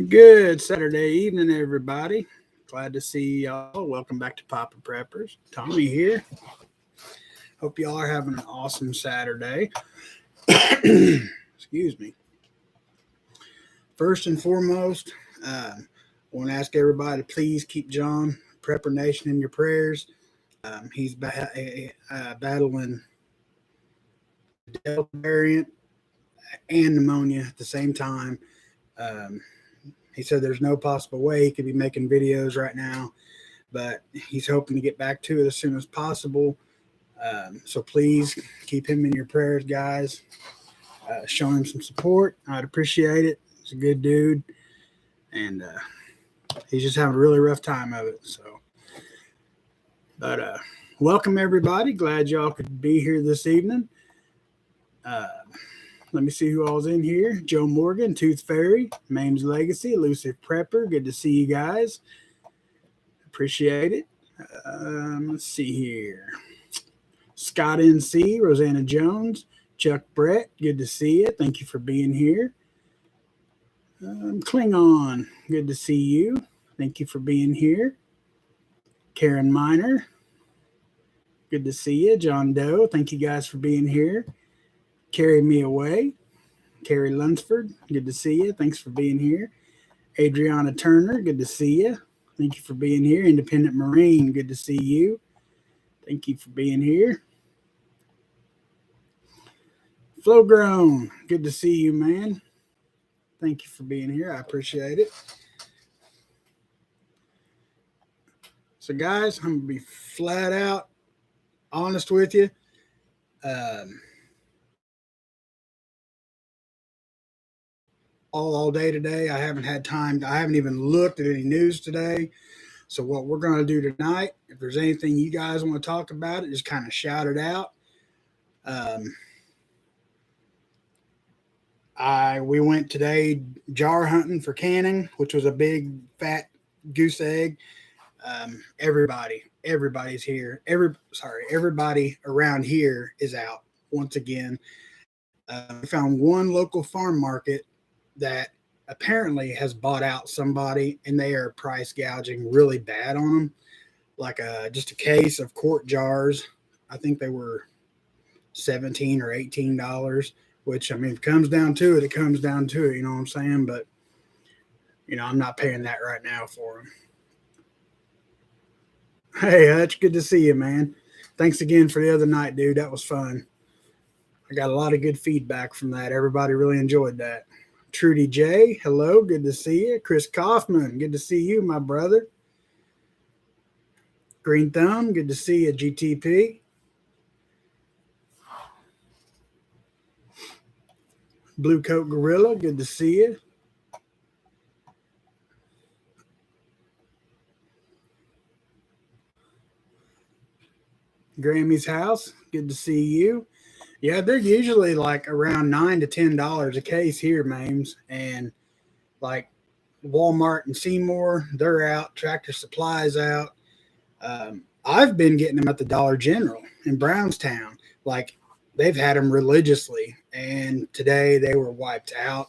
Good Saturday evening, everybody. Glad to see y'all. Welcome back to Papa Preppers. Tommy here. Hope y'all are having an awesome Saturday. Excuse me. First and foremost, I want to ask everybody to please keep John Prepper Nation in your prayers. He's battling the Delta variant and pneumonia at the same time. Um, he said there's no possible way he could be making videos right now, but he's hoping to get back to it as soon as possible. So please keep him in your prayers, guys. Show him some support. I'd appreciate it. He's a good dude, and he's just having a really rough time of it. But welcome everybody. Glad y'all could be here this evening. Let me see who all's in here. Joe Morgan, Tooth Fairy, Mames Legacy, Elusive Prepper. Good to see you guys. Appreciate it. Let's see here. Scott NC, Rosanna Jones, Chuck Brett. Good to see you. Thank you for being here. Klingon, good to see you. Thank you for being here. Karen Miner, good to see you. John Doe, thank you guys for being here. Carry Me Away, Carrie Lunsford, good to see you. Thanks for being here. Adriana Turner, good to see you. Thank you for being here. Independent Marine, good to see you. Thank you for being here. Flow Grown, good to see you, man. Thank you for being here. I appreciate it. So, guys, I'm going to be flat out honest with you. All day today. I haven't had time. I haven't even looked at any news today. So what we're going to do tonight, if there's anything you guys want to talk about, just kind of shout it out. We went today jar hunting for canning, which was a big fat goose egg. Everybody's here. Everybody around here is out once again. We found one local farm market that apparently has bought out somebody, and they are price gouging really bad on them. Like just a case of quart jars, I think they were $17 or $18. Which, I mean, if it comes down to it, it comes down to it. You know what I'm saying? But I'm not paying that right now for them. Hey, Hutch, good to see you, man. Thanks again for the other night, dude. That was fun. I got a lot of good feedback from that. Everybody really enjoyed that. Trudy J, hello, good to see you. Chris Kaufman, good to see you, my brother. Green Thumb, good to see you, GTP. Blue Coat Gorilla, good to see you. Grammy's house, good to see you. Yeah, they're usually like around $9 to $10 a case here, Mames. And like Walmart and Seymour, they're out. Tractor Supply's out. I've been getting them at the Dollar General in Brownstown. Like they've had them religiously. And today they were wiped out.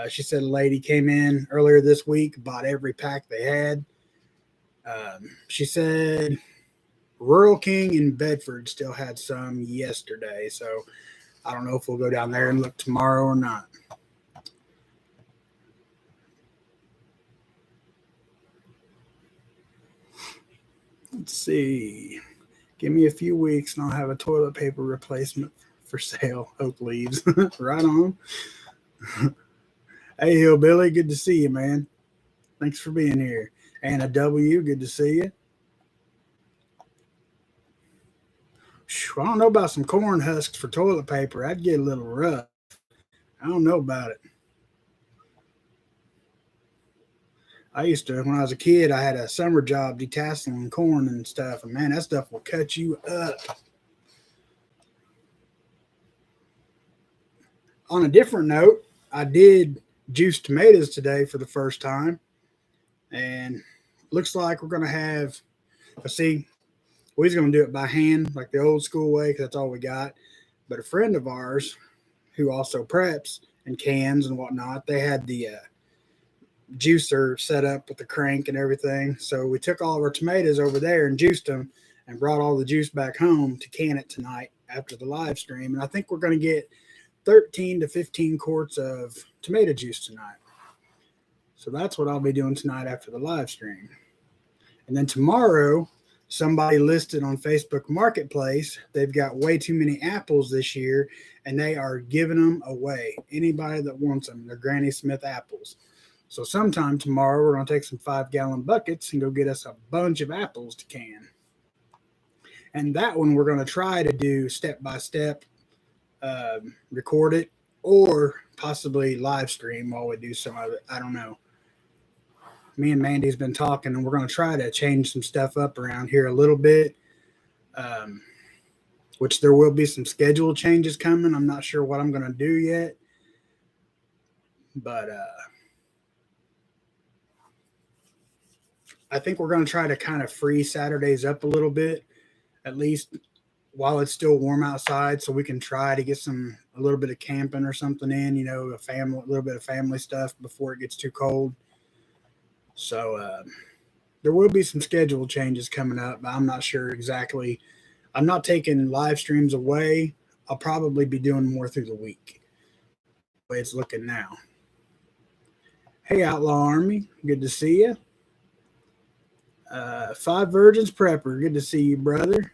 She said a lady came in earlier this week, bought every pack they had. She said Rural King in Bedford still had some yesterday, so I don't know if we'll go down there and look tomorrow or not. Let's see. Give me a few weeks and I'll have a toilet paper replacement for sale. Oak leaves. Right on. Hey, Hillbilly, good to see you, man. Thanks for being here. Anna W., good to see you. I don't know about some corn husks for toilet paper. I'd get a little rough. I don't know about it. I used to, when I was a kid, I had a summer job detasseling corn and stuff. And man, that stuff will cut you up. On a different note, I did juice tomatoes today for the first time. And looks like we're going to have, let's see, we're going to do it by hand, like the old school way, because that's all we got. But a friend of ours who also preps and cans and whatnot, they had the juicer set up with the crank and everything. So we took all of our tomatoes over there and juiced them and brought all the juice back home to can it tonight after the live stream. And I think we're going to get 13 to 15 quarts of tomato juice tonight. So that's what I'll be doing tonight after the live stream. And then tomorrow, somebody listed on Facebook Marketplace, they've got way too many apples this year, and they are giving them away. Anybody that wants them, they're Granny Smith apples. So sometime tomorrow, we're going to take some 5-gallon buckets and go get us a bunch of apples to can. And that one, we're going to try to do step-by-step, record it, or possibly live stream while we do some of it. I don't know. Me and Mandy's been talking, and we're going to try to change some stuff up around here a little bit, which there will be some schedule changes coming. I'm not sure what I'm going to do yet, but I think we're going to try to kind of free Saturdays up a little bit, at least while it's still warm outside, so we can try to get a little bit of camping or something in, a little bit of family stuff before it gets too cold. So there will be some schedule changes coming up, but I'm not sure exactly. I'm not taking live streams away. I'll probably be doing more through the week. The way it's looking now. Hey, Outlaw Army. Good to see you. Five Virgins Prepper. Good to see you, brother.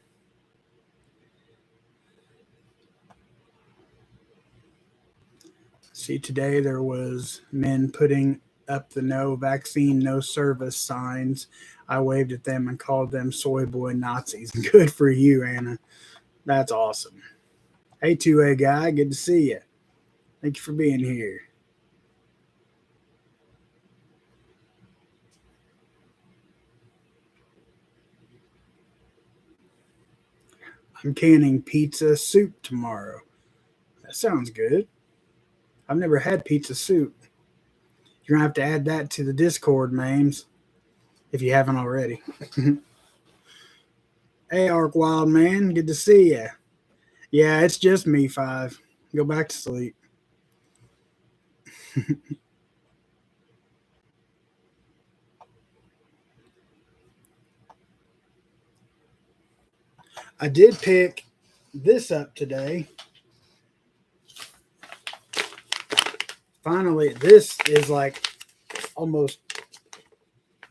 See, today there was men putting up the no vaccine, no service signs. I waved at them and called them soy boy Nazis. Good for you, Anna. That's awesome. Hey, 2A guy, good to see you. Thank you for being here. I'm canning pizza soup tomorrow. That sounds good. I've never had pizza soup. You're going to have to add that to the Discord, Mames, if you haven't already. Hey, Ark Wild Man, good to see you. Yeah, it's just me, 5. Go back to sleep. I did pick this up today. Finally, this is like almost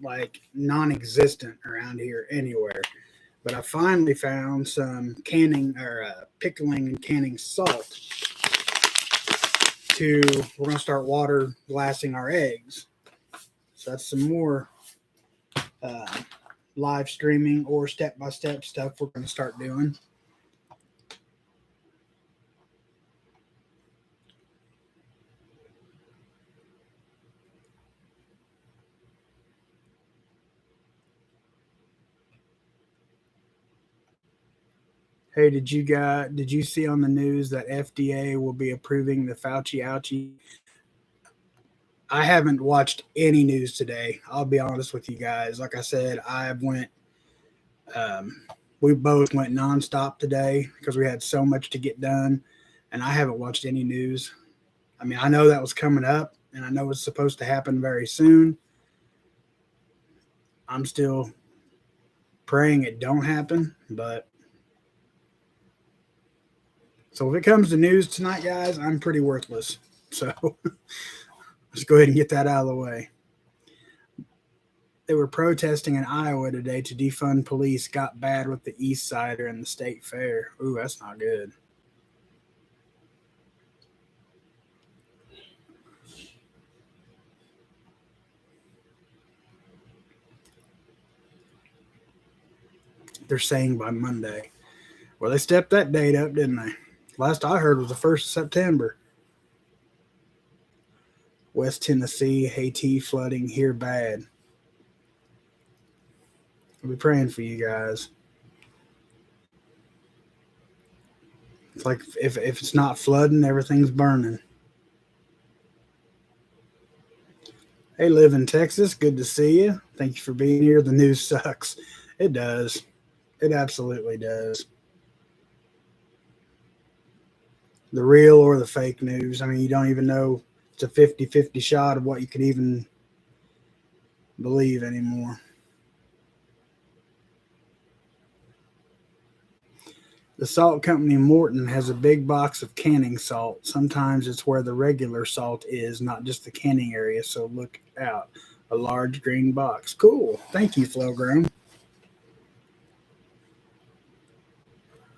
like non-existent around here anywhere. But I finally found some canning or pickling and canning salt. We're going to start water glassing our eggs. So that's some more live streaming or step-by-step stuff we're going to start doing. Hey, did you see on the news that FDA will be approving the Fauci ouchie? I haven't watched any news today. I'll be honest with you guys. Like I said, we both went nonstop today because we had so much to get done, and I haven't watched any news. I mean, I know that was coming up, and I know it's supposed to happen very soon. I'm still praying it don't happen, but so if it comes to news tonight, guys, I'm pretty worthless. So let's go ahead and get that out of the way. They were protesting in Iowa today to defund police. Got bad with the East Sider and the state fair. Ooh, that's not good. They're saying by Monday. Well, they stepped that date up, didn't they? Last I heard was the 1st of September. West Tennessee, Haiti flooding here bad. I'll be praying for you guys. It's like if it's not flooding, everything's burning. Hey, live in Texas. Good to see you. Thank you for being here. The news sucks. It does. It absolutely does. The real or the fake news. I mean, you don't even know. It's a 50-50 shot of what you could even believe anymore. The salt company Morton has a big box of canning salt. Sometimes it's where the regular salt is, not just the canning area, so look out. A large green box. Cool. Thank you, Flowgrown.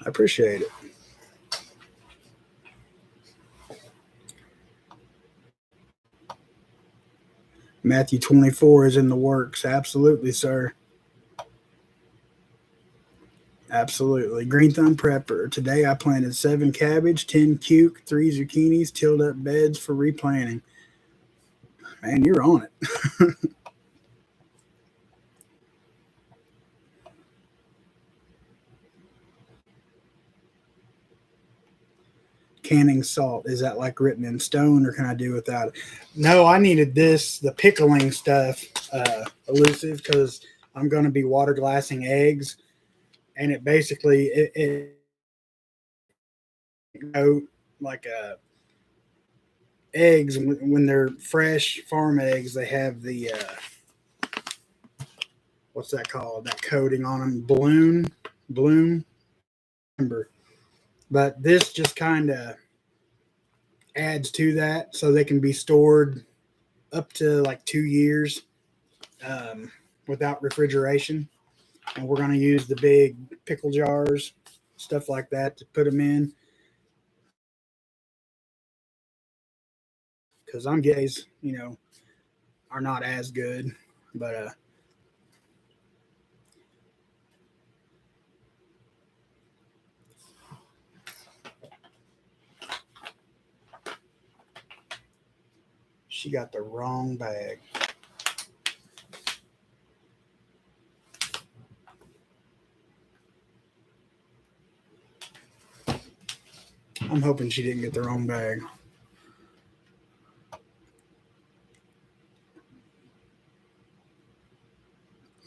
I appreciate it. Matthew 24 is in the works. Absolutely, sir. Absolutely. Green Thumb Prepper. Today I planted 7 cabbage, 10 cuke, 3 zucchinis, tilled up beds for replanting. Man, you're on it. Canning salt. Is that like written in stone or can I do without it? No, I needed this, the pickling stuff, elusive, because I'm going to be water glassing eggs. And it basically, it like eggs when they're fresh farm eggs, they have the what's that called? That coating on them, bloom. Remember, but this just kind of adds to that, so they can be stored up to like 2 years without refrigeration. And we're going to use the big pickle jars, stuff like that, to put them in. Because I'm guys, are not as good, but she got the wrong bag. I'm hoping she didn't get the wrong bag.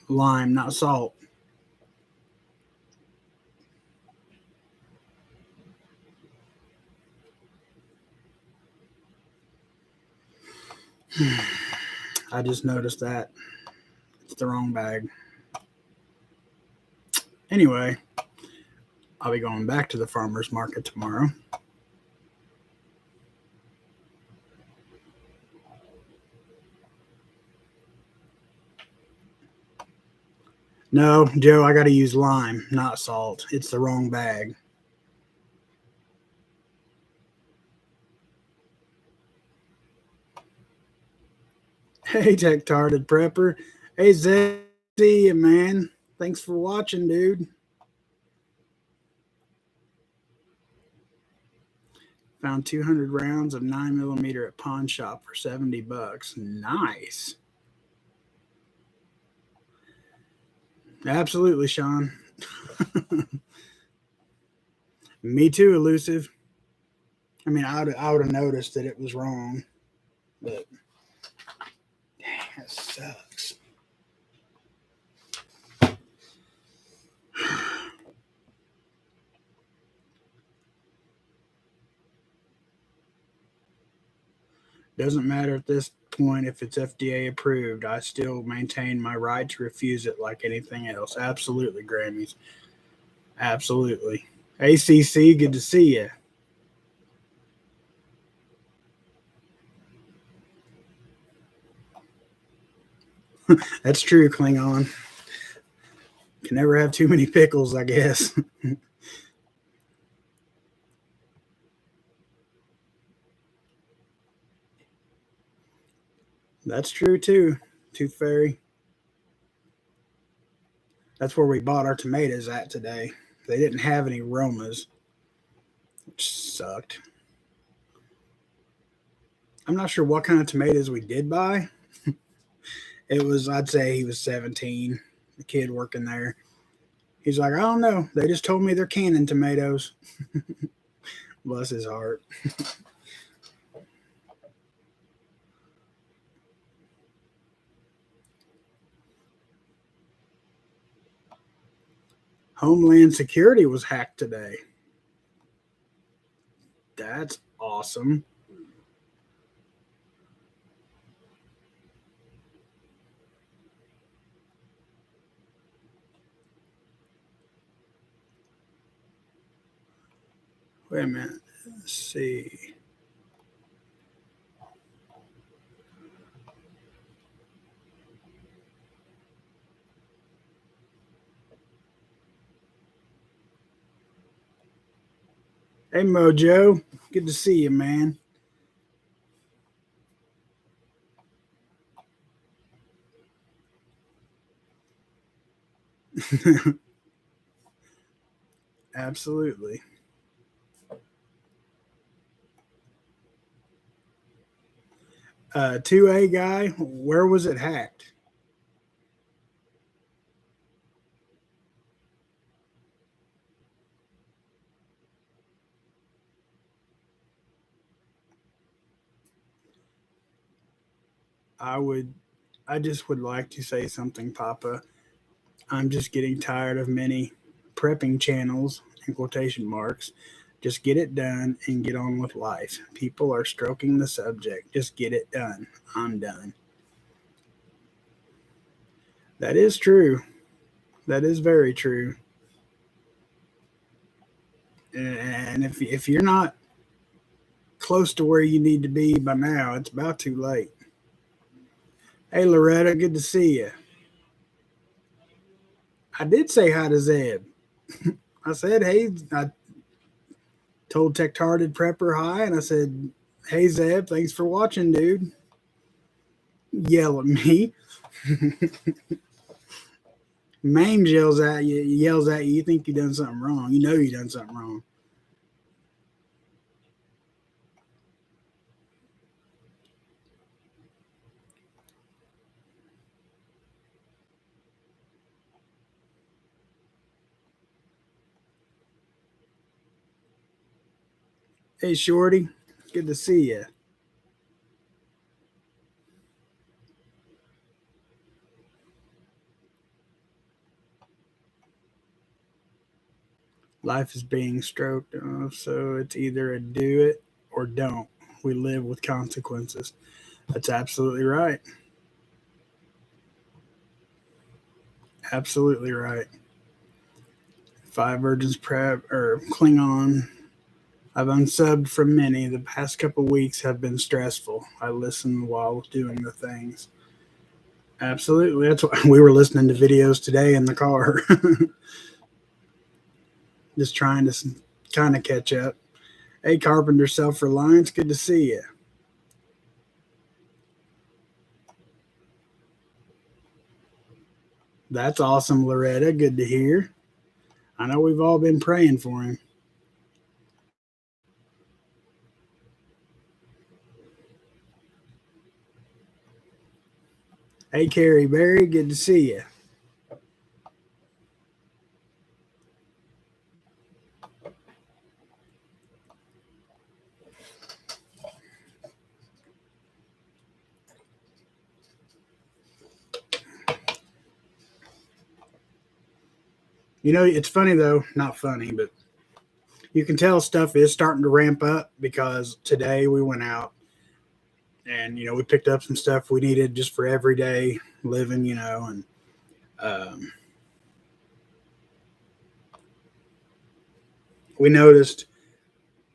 Lime, not salt. I just noticed that. It's the wrong bag. Anyway, I'll be going back to the farmer's market tomorrow. No, Joe, I got to use lime, not salt. It's the wrong bag. Hey, Tech Tarded Prepper. Hey, Zed. See you, man. Thanks for watching, dude. Found 200 rounds of 9mm at pawn shop for $70. Nice. Absolutely, Sean. Me too, elusive. I mean, I would have noticed that it was wrong, but dang, that sucks. Doesn't matter at this point if it's FDA approved. I still maintain my right to refuse it like anything else. Absolutely, Grammys. Absolutely. ACC, good to see you. That's true, Klingon. Can never have too many pickles, I guess. That's true too, Tooth Fairy. That's where we bought our tomatoes at today. They didn't have any Romas, which sucked. I'm not sure what kind of tomatoes we did buy. It was, I'd say he was 17, the kid working there. He's like, I don't know. They just told me they're canning tomatoes. Bless his heart. Homeland Security was hacked today. That's awesome. Wait a minute. Let's see. Hey, Mojo. Good to see you, man. Absolutely. 2A guy, where was it hacked? I would, I just would like to say something, Papa. I'm just getting tired of many prepping channels in quotation marks. Just get it done and get on with life. People are stroking the subject. Just get it done. I'm done. That is true. That is very true. And if you're not close to where you need to be by now, it's about too late. Hey, Loretta, good to see you. I did say hi to Zeb. I said, hey, I told Tech-Tarded Prepper hi, and I said, hey, Zeb, thanks for watching, dude. Yell at me. Mames yells at you. You think you done something wrong. You know you done something wrong. Hey, Shorty, good to see you. Life is being stroked, so it's either a do it or don't. We live with consequences. That's absolutely right. Absolutely right. Five Virgins Prep or Klingon. I've unsubbed from many. The past couple weeks have been stressful. I listen while doing the things. Absolutely. That's why we were listening to videos today in the car, just trying to kind of catch up. Hey, Carpenter Self Reliance, good to see you. That's awesome, Loretta. Good to hear. I know we've all been praying for him. Hey, Carrie Berry, good to see you. You know, it's funny though, not funny, but you can tell stuff is starting to ramp up because today we went out and we picked up some stuff we needed just for everyday living, and um, we noticed.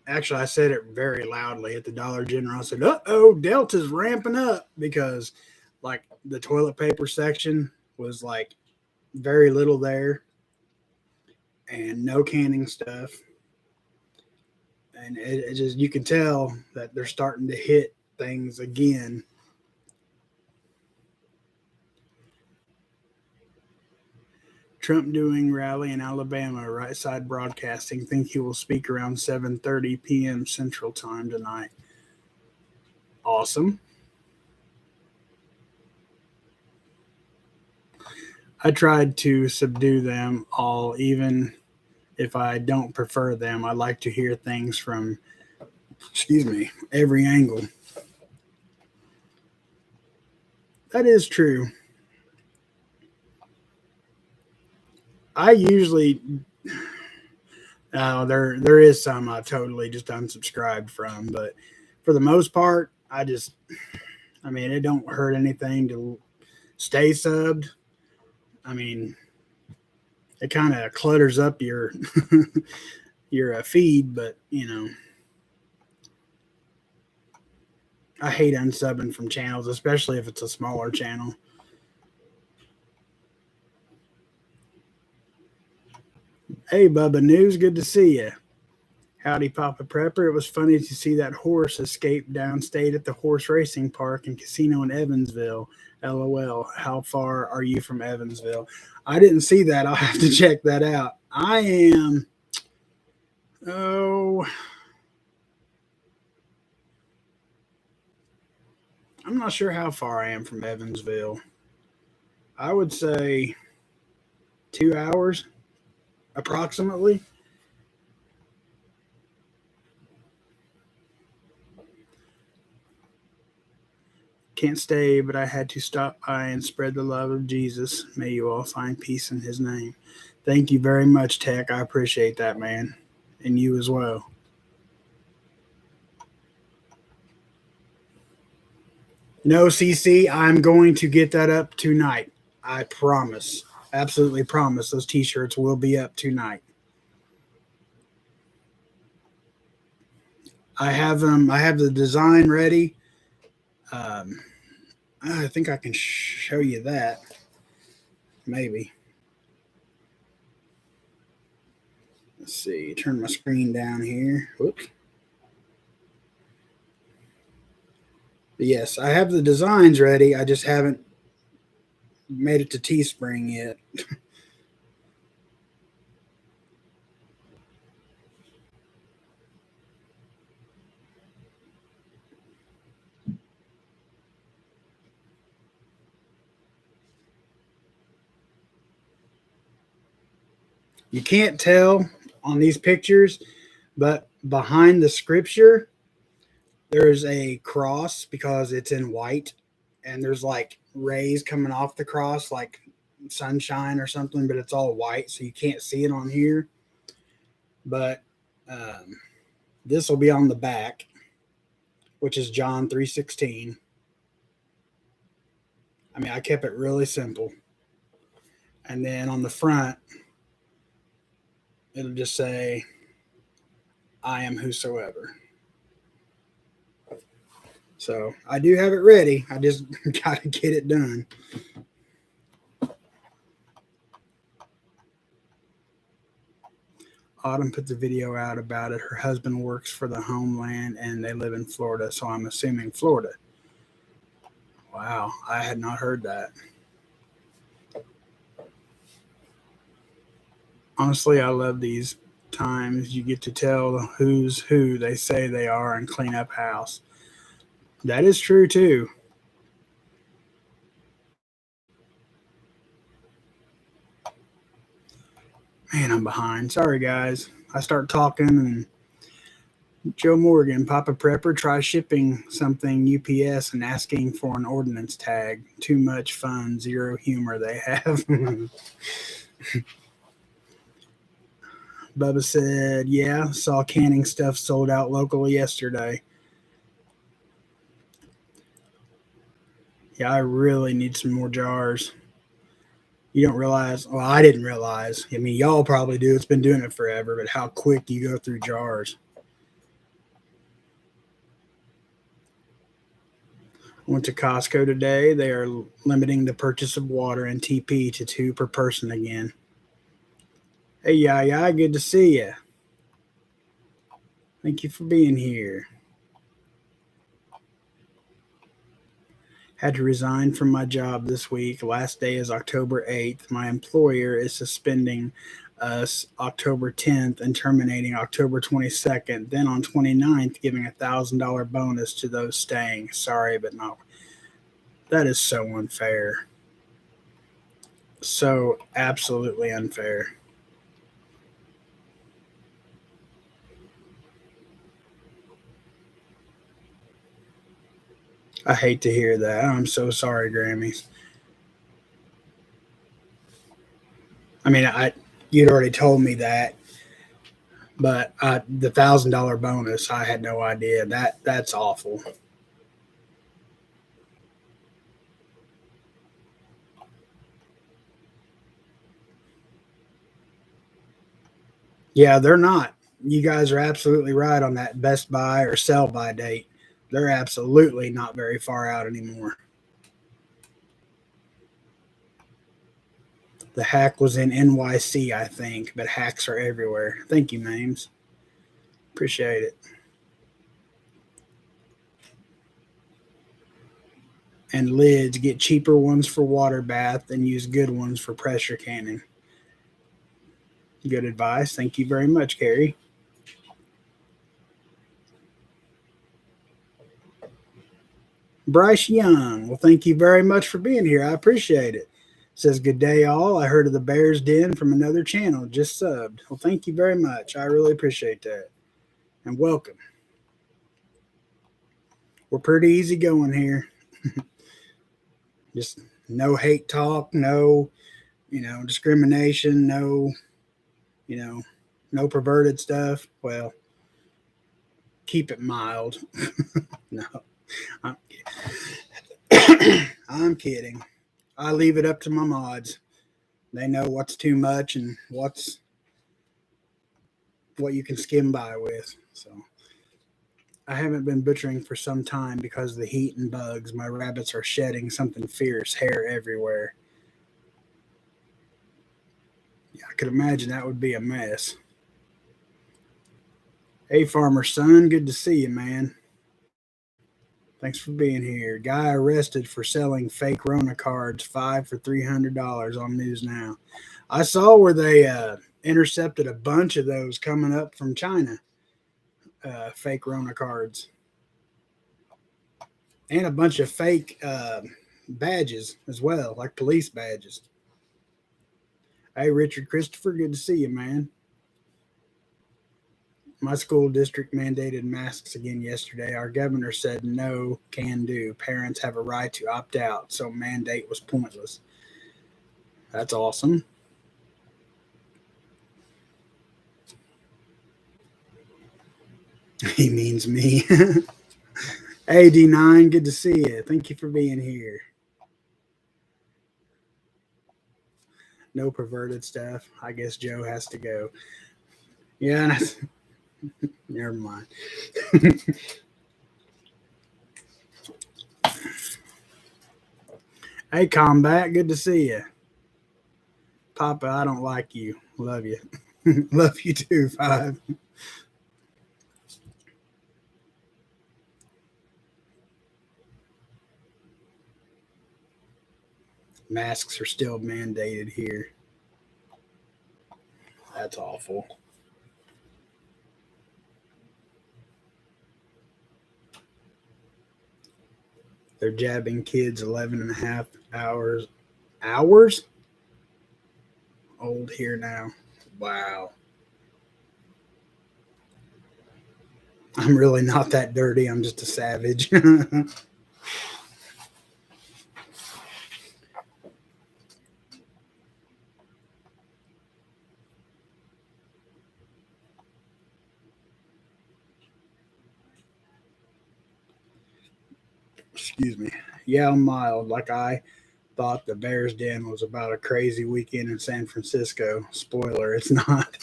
Actually, I said it very loudly at the Dollar General. I said, "Uh oh, Delta's ramping up," because like the toilet paper section was like very little there and no canning stuff, and it just you can tell that they're starting to hit things again. Trump doing rally in Alabama, right side broadcasting. Think he will speak around 7:30 p.m. Central Time tonight. Awesome. I tried to subdue them all, even if I don't prefer them. I like to hear things from, excuse me, every angle. That is true. I usually, there is some I totally just unsubscribed from, but for the most part, I mean, it don't hurt anything to stay subbed. I mean, it kind of clutters up your your feed, but I hate unsubbing from channels, especially if it's a smaller channel. Hey, Bubba News, good to see you. Howdy, Papa Prepper. It was funny to see that horse escape downstate at the horse racing park and casino in Evansville. LOL. How far are you from Evansville? I didn't see that. I'll have to check that out. I am, oh, I'm not sure how far I am from Evansville. I would say 2 hours approximately. Can't stay, but I had to stop by and spread the love of Jesus. May you all find peace in his name. Thank you very much, Tech. I appreciate that, man. And you as well. No, CC, I'm going to get that up tonight. I promise. Absolutely promise. Those t shirts will be up tonight. I have them. I have the design ready. Um, I think I can show you that. Maybe. Let's see. Turn my screen down here. Whoops. But yes, I have the designs ready. I just haven't made it to Teespring yet. You can't tell on these pictures, but behind the scripture, there's a cross because it's in white, and there's like rays coming off the cross, like sunshine or something, but it's all white, so you can't see it on here. But this will be on the back, which is John 3:16. I mean, I kept it really simple. And then on the front, it'll just say, I am whosoever. So I do have it ready. I just got to get it done. Autumn put the video out about it. Her husband works for the Homeland and they live in Florida. So I'm assuming Florida. Wow. I had not heard that. Honestly, I love these times. You get to tell who's who they say they are and clean up house. That is true too. Man, I'm behind. Sorry, guys. I start talking and Joe Morgan, Papa Prepper, try shipping something UPS and asking for an ordnance tag. Too much fun, zero humor they have. Bubba said, yeah, saw canning stuff sold out locally yesterday. Yeah, I really need some more jars. You don't realize, well, I didn't realize. I mean, y'all probably do. It's been doing it forever, but how quick you go through jars. I went to Costco today. They are limiting the purchase of water and TP to 2 per person again. Hey, yeah, good to see you. Thank you for being here. Had to resign from my job this week. Last day is October 8th. My employer is suspending us October 10th and terminating October 22nd. Then on 29th, giving a $1,000 bonus to those staying. Sorry, but not. That is so unfair. So absolutely unfair. I hate to hear that. I'm so sorry, Grammys. I mean, you'd already told me that, but the $1,000 bonus, I had no idea. That's awful. Yeah, they're not. You guys are absolutely right on that Best Buy or sell by date. They're absolutely not very far out anymore. The hack was in NYC, I think, but hacks are everywhere. Thank you, Mames. Appreciate it. And lids, get cheaper ones for water bath and use good ones for pressure canning. Good advice. Thank you very much, Carrie. Bryce Young. Well, thank you very much for being here. I appreciate it. Says, good day, all. I heard of the Bears Den from another channel. Just subbed. Well, thank you very much. I really appreciate that. And welcome. We're pretty easy going here. Just no hate talk, no, discrimination, no, you know, no perverted stuff. Well, keep it mild. No, I'm, I'm kidding. I leave it up to my mods. They know what's too much and what you can skim by with. So I haven't been butchering for some time because of the heat and bugs. My rabbits are shedding something fierce, hair everywhere. Yeah, I could imagine that would be a mess. Hey, farmer son, good to see you, man. Thanks for being here. Guy arrested for selling fake Rona cards, 5 for $300 on News Now. I saw where they intercepted a bunch of those coming up from China, fake Rona cards, and a bunch of fake badges as well, like police badges. Hey, Richard Christopher, good to see you, man. My school district mandated masks again yesterday. Our governor said no can do. Parents have a right to opt out, so mandate was pointless. That's awesome. He means me. AD9, good to see you. Thank you for being here. No perverted stuff. I guess Joe has to go. Yeah, never mind. Hey, Combat, good to see you. Papa, I don't like you. Love you. Love you too, Five. Masks are still mandated here. That's awful. They're jabbing kids 11 and a half hours. Hours? Old here now. Wow. I'm really not that dirty. I'm just a savage. Excuse me. Yeah, I'm mild. Like I thought the Bears Den was about a crazy weekend in San Francisco. Spoiler, it's not.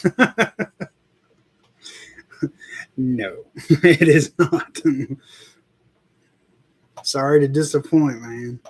No, it is not. Sorry to disappoint, man.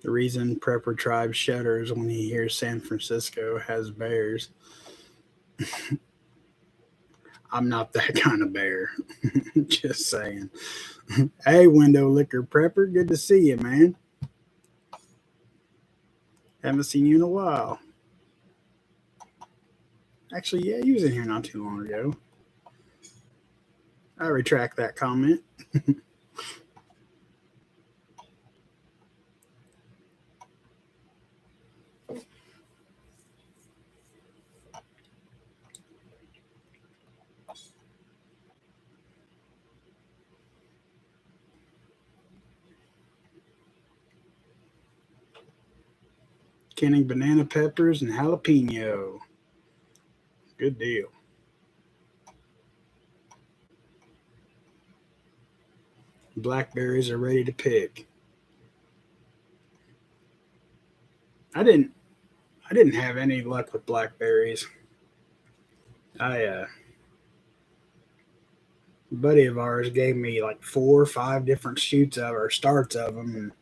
The reason Prepper Tribe shudders when he hears San Francisco has bears. I'm not that kind of bear. Just saying. Hey, Window Liquor Prepper, good to see you, man. Haven't seen you in a while. Actually, yeah, you was in here not too long ago. I retract that comment. Canning banana peppers and jalapeno. Good deal. Blackberries are ready to pick. I didn't I didn't have any luck with blackberries. A buddy of ours gave me like 4 or 5 different shoots of or starts of them, and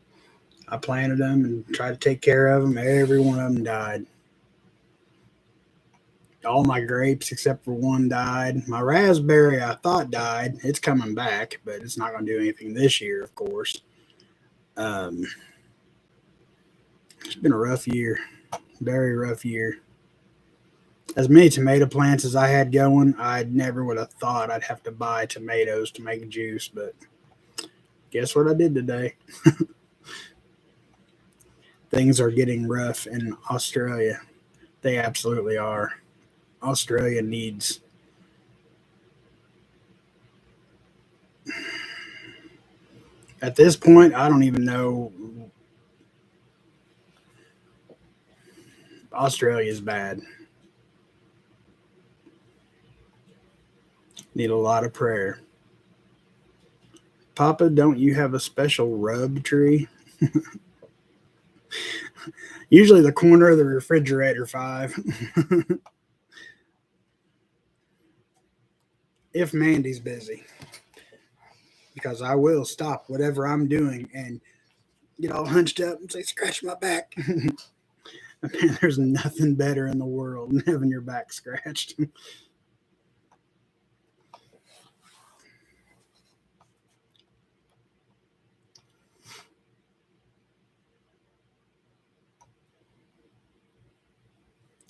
I planted them and tried to take care of them. Every one of them died. All my grapes except for one died. My raspberry I thought died. It's coming back, but it's not going to do anything this year, of course. Um, it's been a rough year, very rough year. As many tomato plants as I had going, I never would have thought I'd have to buy tomatoes to make juice, but guess what I did today? Things are getting rough in Australia. They absolutely are. Australia needs. At this point, I don't even know. Australia is bad. Need a lot of prayer. Papa, don't you have a special rub tree? Usually the corner of the refrigerator, 5. If Mandy's busy, because I will stop whatever I'm doing and get all hunched up and say, scratch my back. Man, there's nothing better in the world than having your back scratched.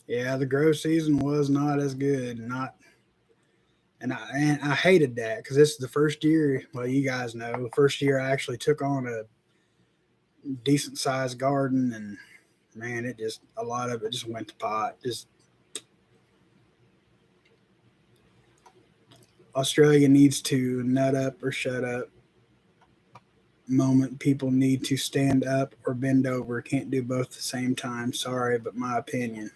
Yeah, the grow season was not as good. Not, and I hated that because this is the first year. Well, you guys know, the first year I actually took on a decent sized garden, and man, it just a lot of it just went to pot. Just Australia needs to nut up or shut up. Moment people need to stand up or bend over. Can't do both at the same time. Sorry, but my opinion.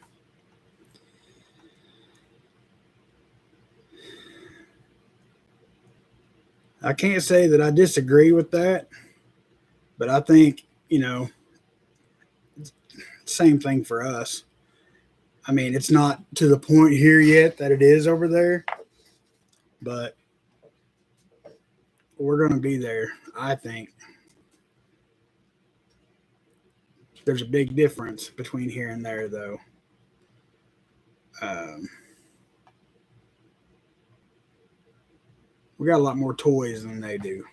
I can't say that I disagree with that, but I think, same thing for us. I mean, it's not to the point here yet that it is over there, but we're going to be there. I think there's a big difference between here and there, though. Um, we got a lot more toys than they do.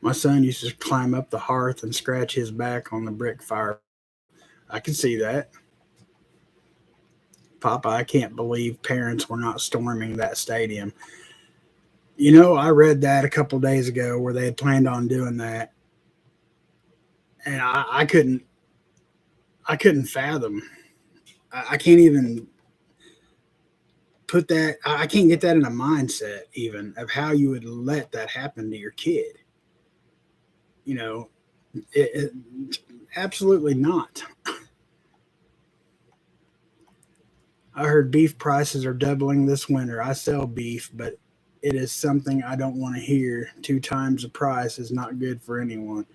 My son used to climb up the hearth and scratch his back on the brick fire. I can see that. Papa, I can't believe parents were not storming that stadium. I read that a couple days ago where they had planned on doing that, and I couldn't fathom. I can't even put that. I can't get that in a mindset even of how you would let that happen to your kid. You know, absolutely not. I heard beef prices are doubling this winter. I sell beef, but it is something I don't want to hear. 2 times the price is not good for anyone.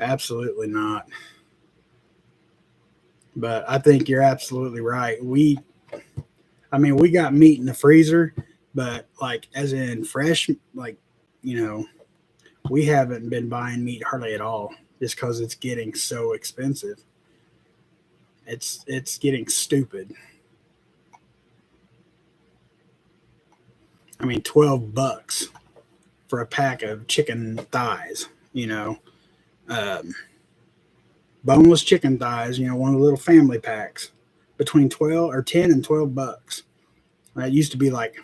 Absolutely not. But I think you're absolutely right. We got meat in the freezer, but like as in fresh, like, you know, we haven't been buying meat hardly at all just because it's getting so expensive. It's getting stupid. I mean, $12 for a pack of chicken thighs. You know, um, boneless chicken thighs. One of the little family packs between 10 and $12. That used to be like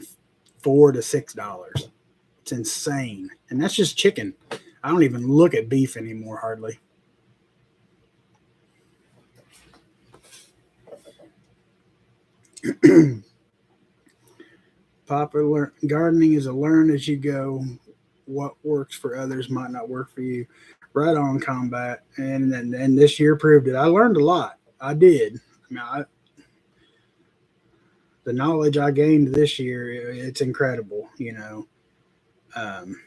$4 to $6. It's insane, and that's just chicken. I don't even look at beef anymore hardly. Popular gardening is a learn as you go. what works for others might not work for you. Right on, Combat. And this year proved it. I learned a lot. I did. The knowledge I gained this year, it's incredible, you know. Um,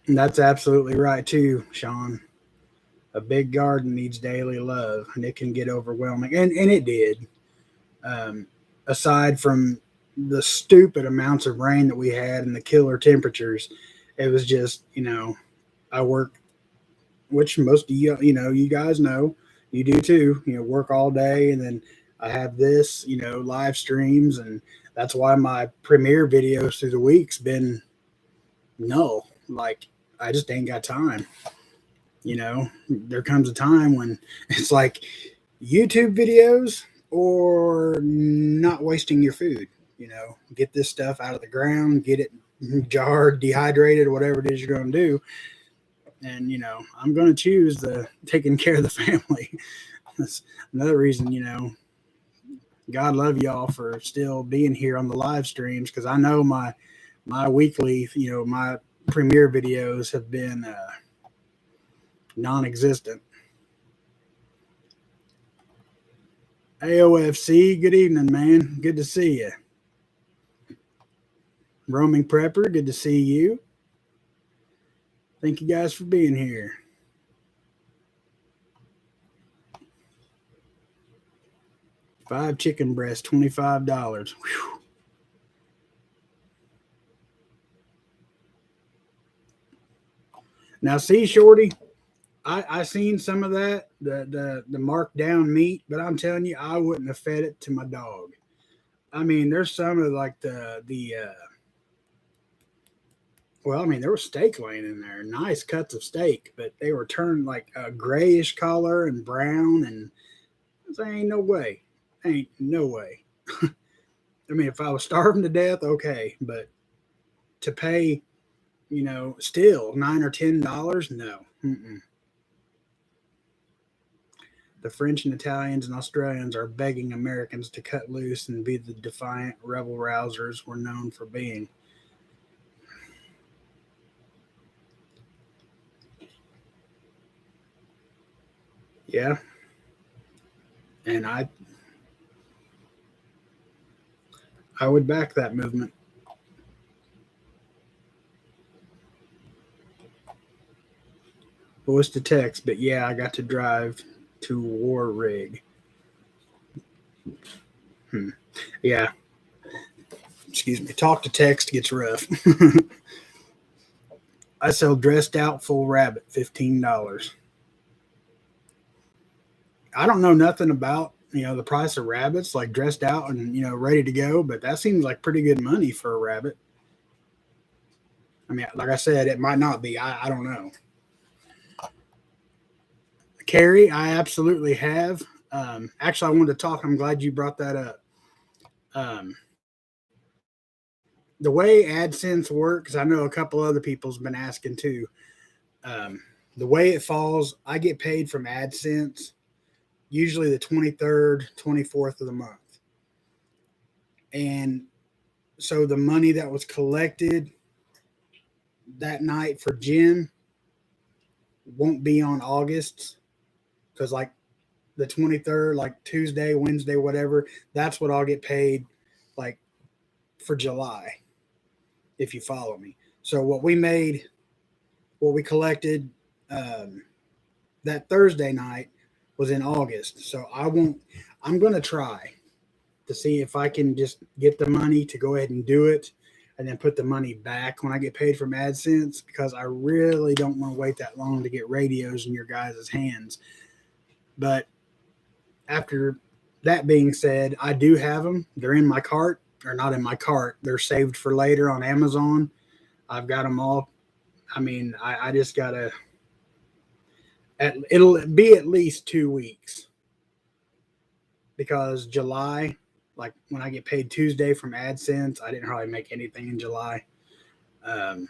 and that's absolutely right too, Sean. A big garden needs daily love, and it can get overwhelming, and it did. Um, Aside from the stupid amounts of rain that we had and the killer temperatures, it was just, you know, I work, which most of you, you know, you guys know, you do too, you know, work all day, and then I have this, you know, live streams, and that's why my premiere videos through the week's been null. Like, I just ain't got time. You know, there comes a time when it's like YouTube videos or not wasting your food. You know, get this stuff out of the ground, get it jarred, dehydrated, whatever it is you're going to do. And, you know, I'm going to choose the taking care of the family. That's another reason, you know, God love y'all for still being here on the live streams, because I know my weekly, you know, my premiere videos have been non-existent. AOFC, good evening, man. Good to see you. Roaming Prepper, good to see you. Thank you guys for being here. Five chicken breasts, $25. Whew. Now, see, Shorty, I seen some of that, the marked down meat, but I'm telling you, I wouldn't have fed it to my dog. I mean, there's some of like well, I mean, there was steak laying in there, nice cuts of steak, but they were turned like a grayish color and brown, and I was like, ain't no way, ain't no way. I mean, if I was starving to death, okay, but to pay, you know, still $9 or $10, no. Mm-mm. The French and Italians and Australians are begging Americans to cut loose and be the defiant rebel rousers we're known for being. Yeah, and I would back that movement. Voice to text, but yeah, I got to drive to War Rig. Yeah, excuse me. Talk to text gets rough. I sell dressed out full rabbit, $15. I don't know nothing about, you know, the price of rabbits, like dressed out and, you know, ready to go, but that seems like pretty good money for a rabbit. I mean, like I said, it might not be. I don't know. Carrie, I absolutely have. Actually, I wanted to talk. I'm glad you brought that up. Um, the way AdSense works, I know a couple other people's been asking too. Um, the way it falls, I get paid from AdSense usually the 23rd, 24th of the month. And so the money that was collected that night for Jim won't be on August, because like the 23rd, like Tuesday, Wednesday, whatever, that's what I'll get paid like for July, if you follow me. So what we collected that Thursday night was in August. So I'm going to try to see if I can just get the money to go ahead and do it, and then put the money back when I get paid from AdSense, because I really don't want to wait that long to get radios in your guys' hands. But after that being said, I do have them. They're in my cart, or not in my cart. They're saved for later on Amazon. I've got them all. I mean, I just gotta. It'll be at least 2 weeks, because July, like when I get paid Tuesday from AdSense, I didn't hardly make anything in July. Um,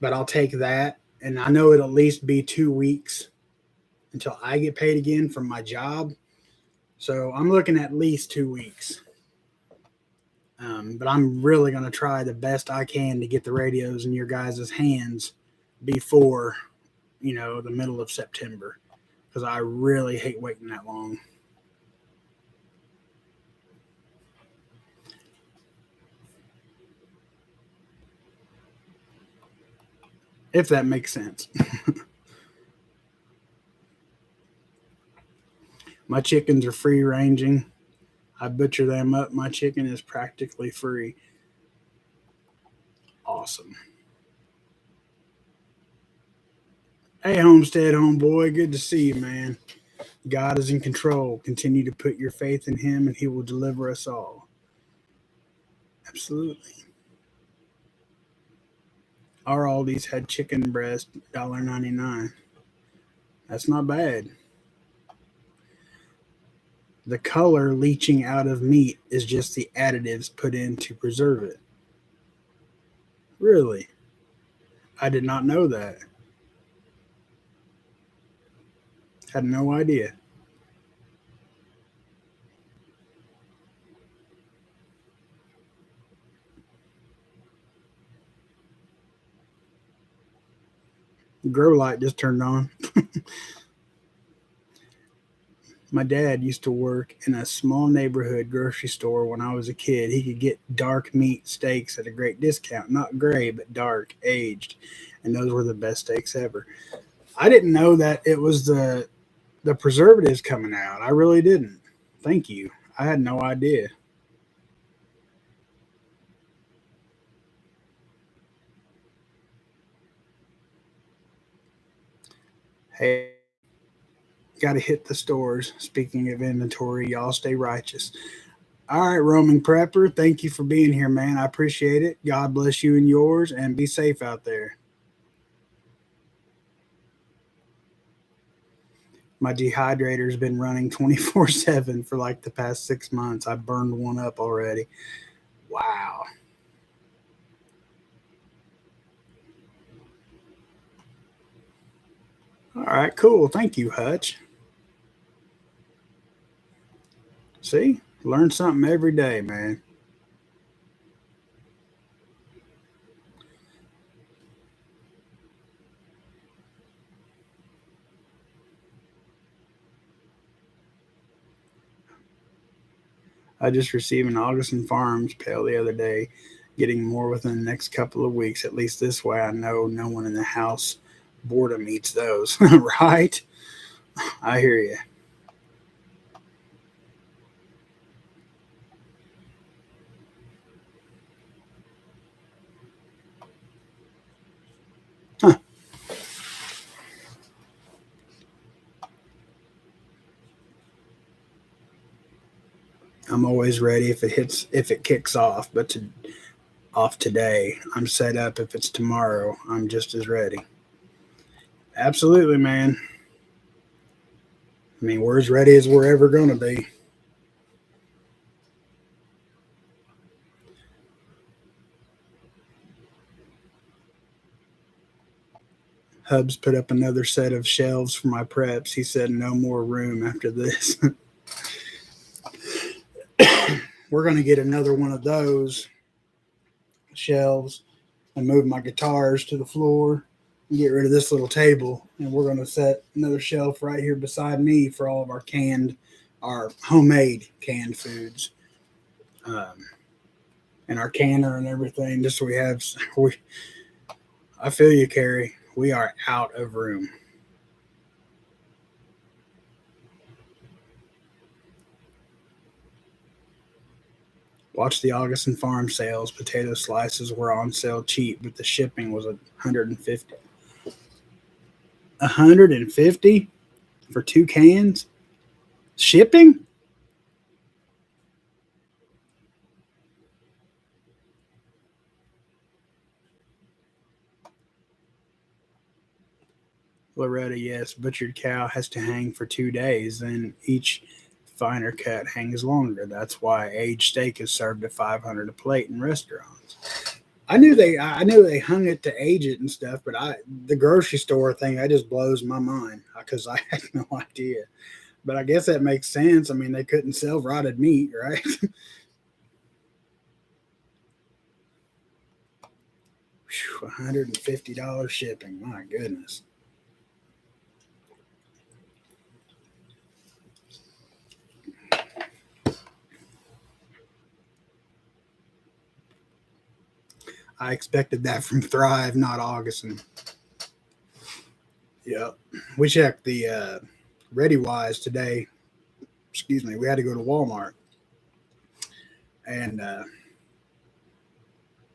but I'll take that, and I know it'll at least be 2 weeks until I get paid again from my job. So I'm looking at least 2 weeks. But I'm really going to try the best I can to get the radios in your guys' hands before, the middle of September, because I really hate waiting that long. If that makes sense. My chickens are free ranging. I butcher them up. My chicken is practically free. Awesome. Hey, Homestead homeboy, good to see you, man. God is in control. Continue to put your faith in Him, and He will deliver us all. Absolutely. Our Aldi's had chicken breast, $1.99. That's not bad. The color leaching out of meat is just the additives put in to preserve it. Really? I did not know that. Had no idea. Grow light just turned on. My dad used to work in a small neighborhood grocery store when I was a kid. He could get dark meat steaks at a great discount. Not gray, but dark, aged. And those were the best steaks ever. I didn't know that it was the preservatives coming out. I really didn't. Thank you. I had no idea. Hey, got to hit the stores. Speaking of inventory, y'all stay righteous. All right, Roman Prepper, thank you for being here, man. I appreciate it. God bless you and yours, and be safe out there. My dehydrator's been running 24/7 for like the past 6 months. I burned one up already. Wow. All right, cool. Thank you, Hutch. See, learn something every day, man. I just received an Augustin Farms pail the other day, getting more within the next couple of weeks. At least this way I know no one in the house boredom eats those, right? I hear you. Huh. I'm always ready if it kicks off, but off today, I'm set up. If it's tomorrow, I'm just as ready. Absolutely, man. I mean, we're as ready as we're ever going to be. Hubs put up another set of shelves for my preps. He said no more room after this. We're going to get another one of those shelves and move my guitars to the floor and get rid of this little table. And we're going to set another shelf right here beside me for all of our homemade canned foods, um, and our canner and everything. Just so we have, I feel you, Carrie. We are out of room. Watch the Augustin Farm sales. Potato slices were on sale cheap, but the shipping was 150. 150 for 2 cans? Shipping? Loretta, yes. Butchered cow has to hang for 2 days, then each finer cut hangs longer. That's why aged steak is served at 500 a plate in restaurants. I knew they hung it to age it and stuff, but the grocery store thing that just blows my mind because I had no idea. But I guess that makes sense. I mean, they couldn't sell rotted meat, right? $150 shipping. My goodness. I expected that from Thrive, not Augustin. Yep. We checked the ReadyWise today. Excuse me. We had to go to Walmart and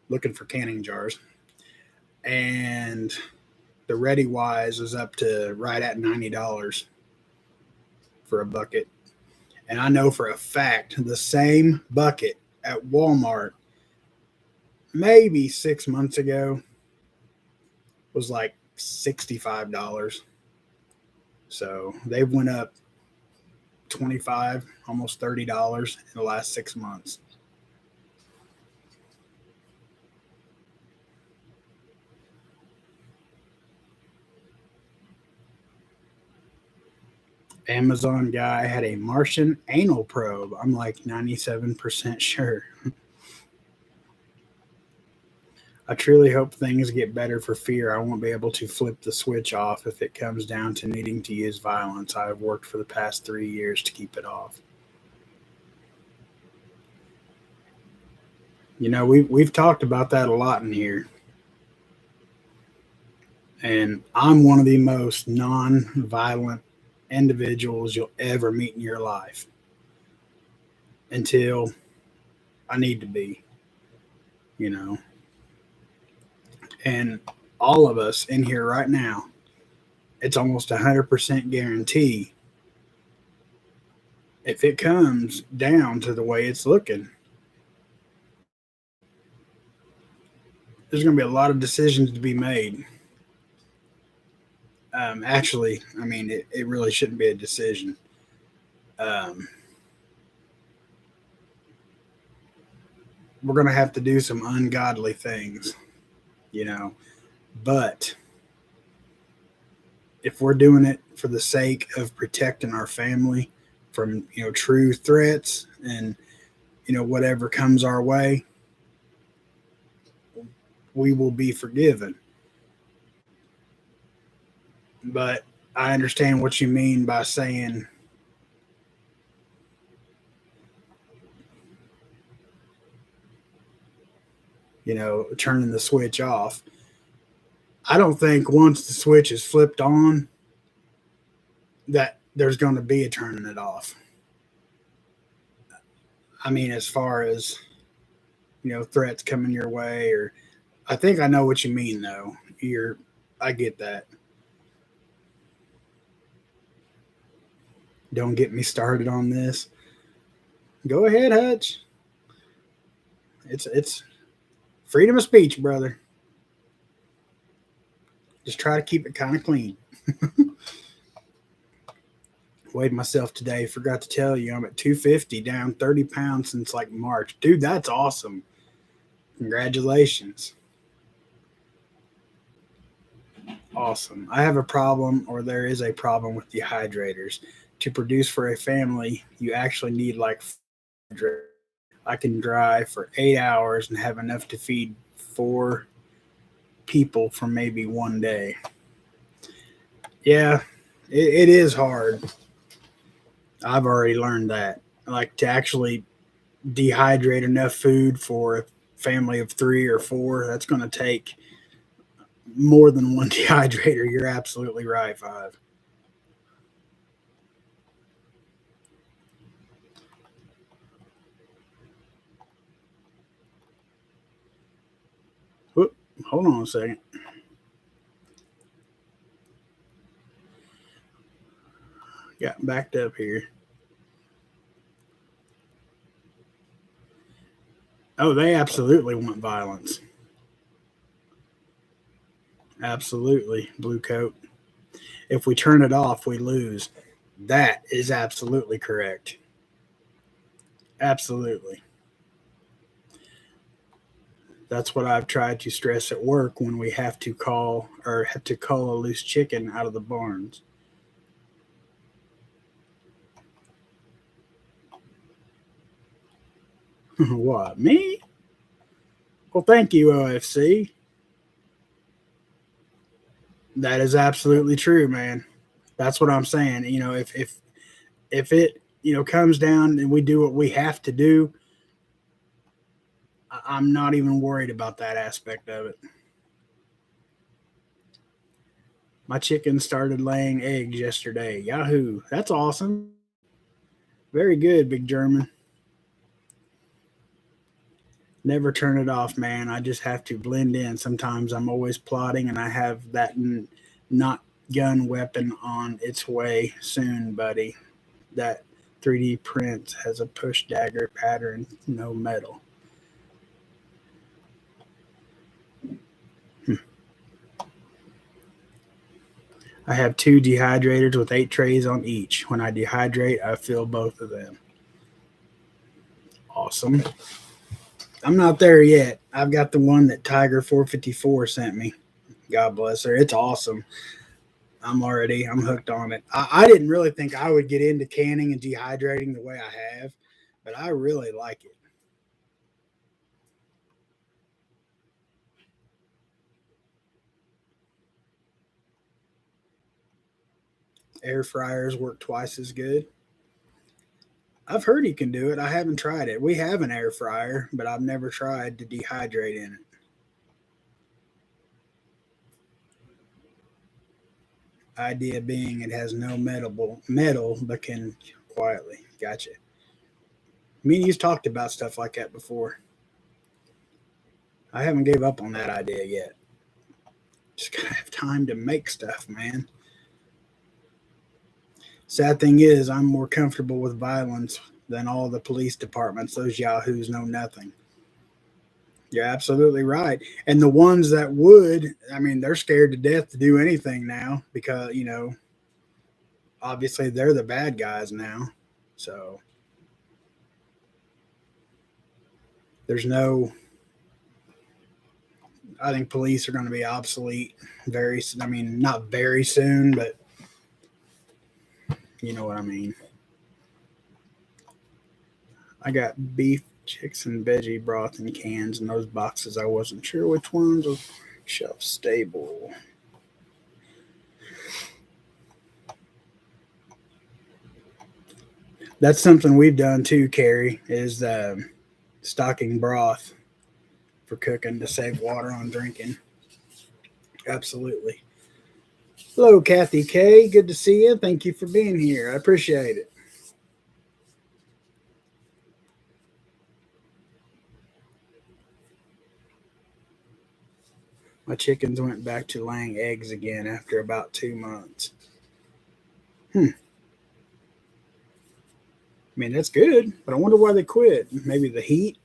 looking for canning jars. And the ReadyWise is up to right at $90 for a bucket. And I know for a fact the same bucket at Walmart maybe 6 months ago was like $65. So they went up 25, almost $30 in the last 6 months. Amazon guy had a Martian anal probe. I'm like 97% sure. I truly hope things get better for fear I won't be able to flip the switch off if it comes down to needing to use violence. I have worked for the past 3 years to keep it off. You know, we've talked about that a lot in here. And I'm one of the most non-violent individuals you'll ever meet in your life until I need to be, you know. And all of us in here right now, it's almost 100% guarantee if it comes down to the way it's looking, there's going to be a lot of decisions to be made. Actually, I mean, it really shouldn't be a decision. Um, we're going to have to do some ungodly things, you know. But if we're doing it for the sake of protecting our family from, you know, true threats and, you know, whatever comes our way, we will be forgiven. But I understand what you mean by saying, you know, turning the switch off. I don't think once the switch is flipped on that there's going to be a turning it off. I mean, as far as, you know, threats coming your way, or I think I know what you mean though. I get that. Don't get me started on this. Go ahead, Hutch. It's freedom of speech, brother. Just try to keep it kind of clean. Weighed myself today. Forgot to tell you, I'm at 250, down 30 pounds since like March. Dude, that's awesome. Congratulations. Awesome. I have a problem, or there is a problem with dehydrators. To produce for a family, you actually need like I can drive for 8 hours and have enough to feed 4 people for maybe one day. Yeah, it is hard. I've already learned that. Like to actually dehydrate enough food for a family of 3 or 4, that's going to take more than one dehydrator. You're absolutely right, Five. Whoop, hold on a second. Got backed up here. Oh, they absolutely want violence. Absolutely, blue coat. If we turn it off, we lose. That is absolutely correct. Absolutely. That's what I've tried to stress at work when we have to call a loose chicken out of the barns. What, me? Well, thank you, OFC. That is absolutely true, man. That's what I'm saying. If it comes down and we do what we have to do, I'm not even worried about that aspect of it. My chicken started laying eggs yesterday. Yahoo! That's awesome. Very good, Big German. Never turn it off, man. I just have to blend in. Sometimes I'm always plotting, and I have that not gun weapon on its way soon, buddy. That 3D print has a push dagger pattern, no metal. Hmm. I have two dehydrators with 8 trays on each. When I dehydrate, I fill both of them. Awesome. I'm not there yet. I've got the one that Tiger 454 sent me. God bless her. It's awesome. I'm hooked on it. I didn't really think I would get into canning and dehydrating the way I have, but I really like it. Air fryers work twice as good. I've heard you can do it. I haven't tried it. We have an air fryer, but I've never tried to dehydrate in it. Idea being it has no metal but can quietly. Gotcha. Me and you've talked about stuff like that before. I haven't gave up on that idea yet. Just gotta have time to make stuff, man. Sad thing is, I'm more comfortable with violence than all the police departments. Those yahoos know nothing. You're absolutely right. And the ones that would, I mean, they're scared to death to do anything now because, obviously they're the bad guys now. So there's no, I think police are going to be obsolete I mean, not very soon, but you know what I mean. I got beef, chicks, and veggie broth in cans in those boxes. I wasn't sure which ones were shelf stable. That's something we've done too, Carrie, is stocking broth for cooking to save water on drinking. Absolutely. Hello, Kathy K. Good to see you. Thank you for being here. I appreciate it. My chickens went back to laying eggs again after about 2 months. I mean, that's good, but I wonder why they quit. Maybe the heat?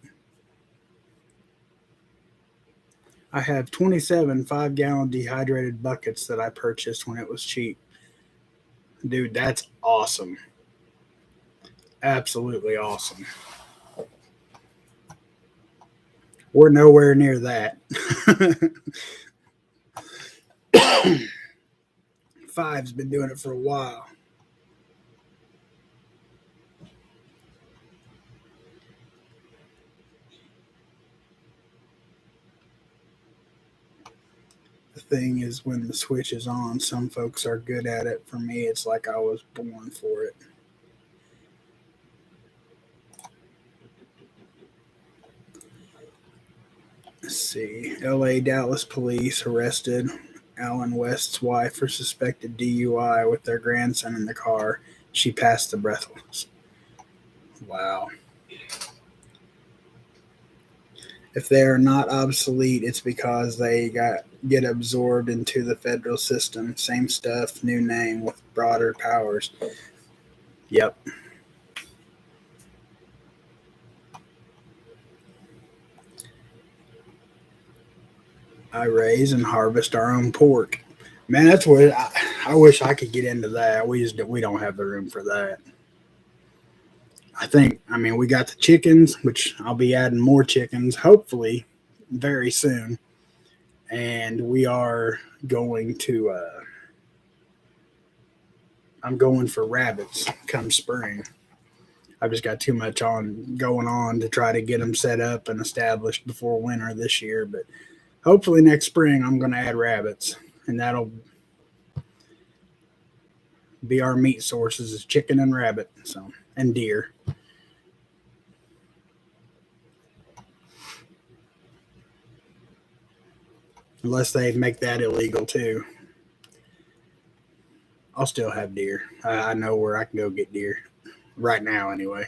I have 27 5-gallon dehydrated buckets that I purchased when it was cheap. Dude, that's awesome. Absolutely awesome. We're nowhere near that. Five's been doing it for a while. The thing is, when the switch is on, some folks are good at it. For me, it's like I was born for it. Let's see. LA Dallas police arrested Alan West's wife for suspected DUI with their grandson in the car. She passed the breathalyzer. Wow. If they are not obsolete, it's because they get absorbed into the federal system. Same stuff, new name with broader powers. Yep. I raise and harvest our own pork. Man, that's what I wish I could get into that. We don't have the room for that. I think, I mean, we got the chickens, which I'll be adding more chickens hopefully very soon, and we are going to. I'm going for rabbits come spring. I've just got too much on going on to try to get them set up and established before winter this year, but hopefully next spring I'm going to add rabbits, and that'll Be our meat sources is chicken and rabbit, so and deer. Unless they make that illegal too. I'll still have deer. I know where I can go get deer right now, anyway.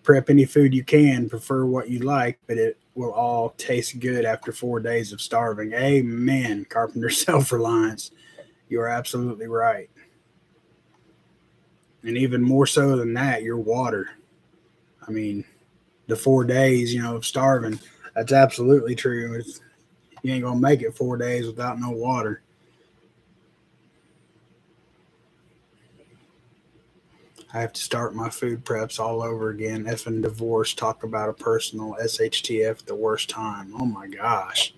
Prep any food you can, prefer what you like, but it will all taste good after 4 days of starving. Amen. Carpenter self reliance. You are absolutely right. And even more so than that, your water. I mean, the 4 days, of starving, that's absolutely true. You ain't going to make it 4 days without no water. I have to start my food preps all over again. Effing divorce. Talk about a personal SHTF the worst time. Oh my gosh.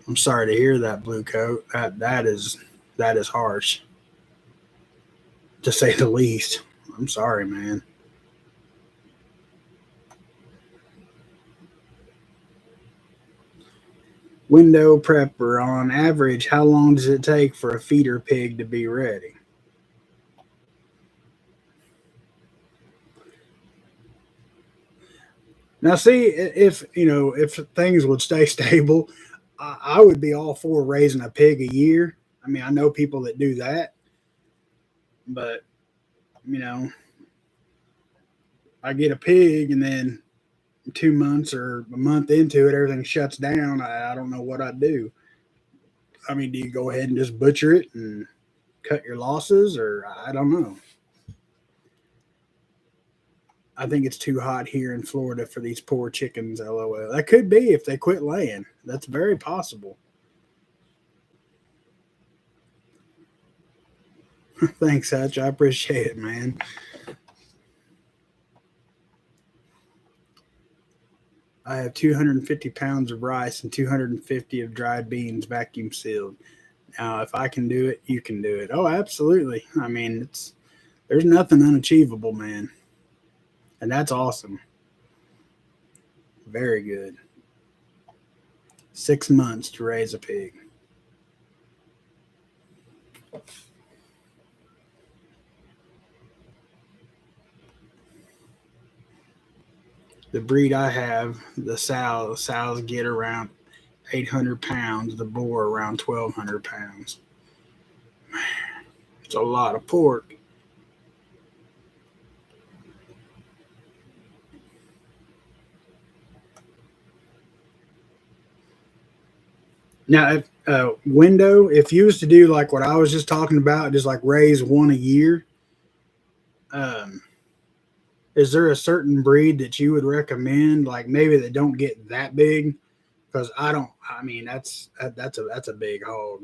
I'm sorry to hear that, Blue Coat. That is harsh, to say the least. I'm sorry, man. Window prepper. On average, how long does it take for a feeder pig to be ready? Now, see, if things would stay stable, I would be all for raising a pig a year. I mean, I know people that do that, but you know, I get a pig and then 2 months or a month into it, everything shuts down. I don't know what I'd do. I mean, do you go ahead and just butcher it and cut your losses, or I don't know. I think it's too hot here in Florida for these poor chickens. LOL. That could be if they quit laying. That's very possible. Thanks, Hutch. I appreciate it, man. I have 250 pounds of rice and 250 of dried beans vacuum sealed. Now, if I can do it, you can do it. Oh, absolutely. I mean, there's nothing unachievable, man. And that's awesome. Very good. 6 months to raise a pig. The breed I have, the sows get around 800 pounds, the boar around 1,200 pounds. It's a lot of pork. Now, if window, if you was to do like what I was just talking about, just like raise one a year, um, is there a certain breed that you would recommend? Like maybe that don't get that big, because I don't. I mean, that's a big hog.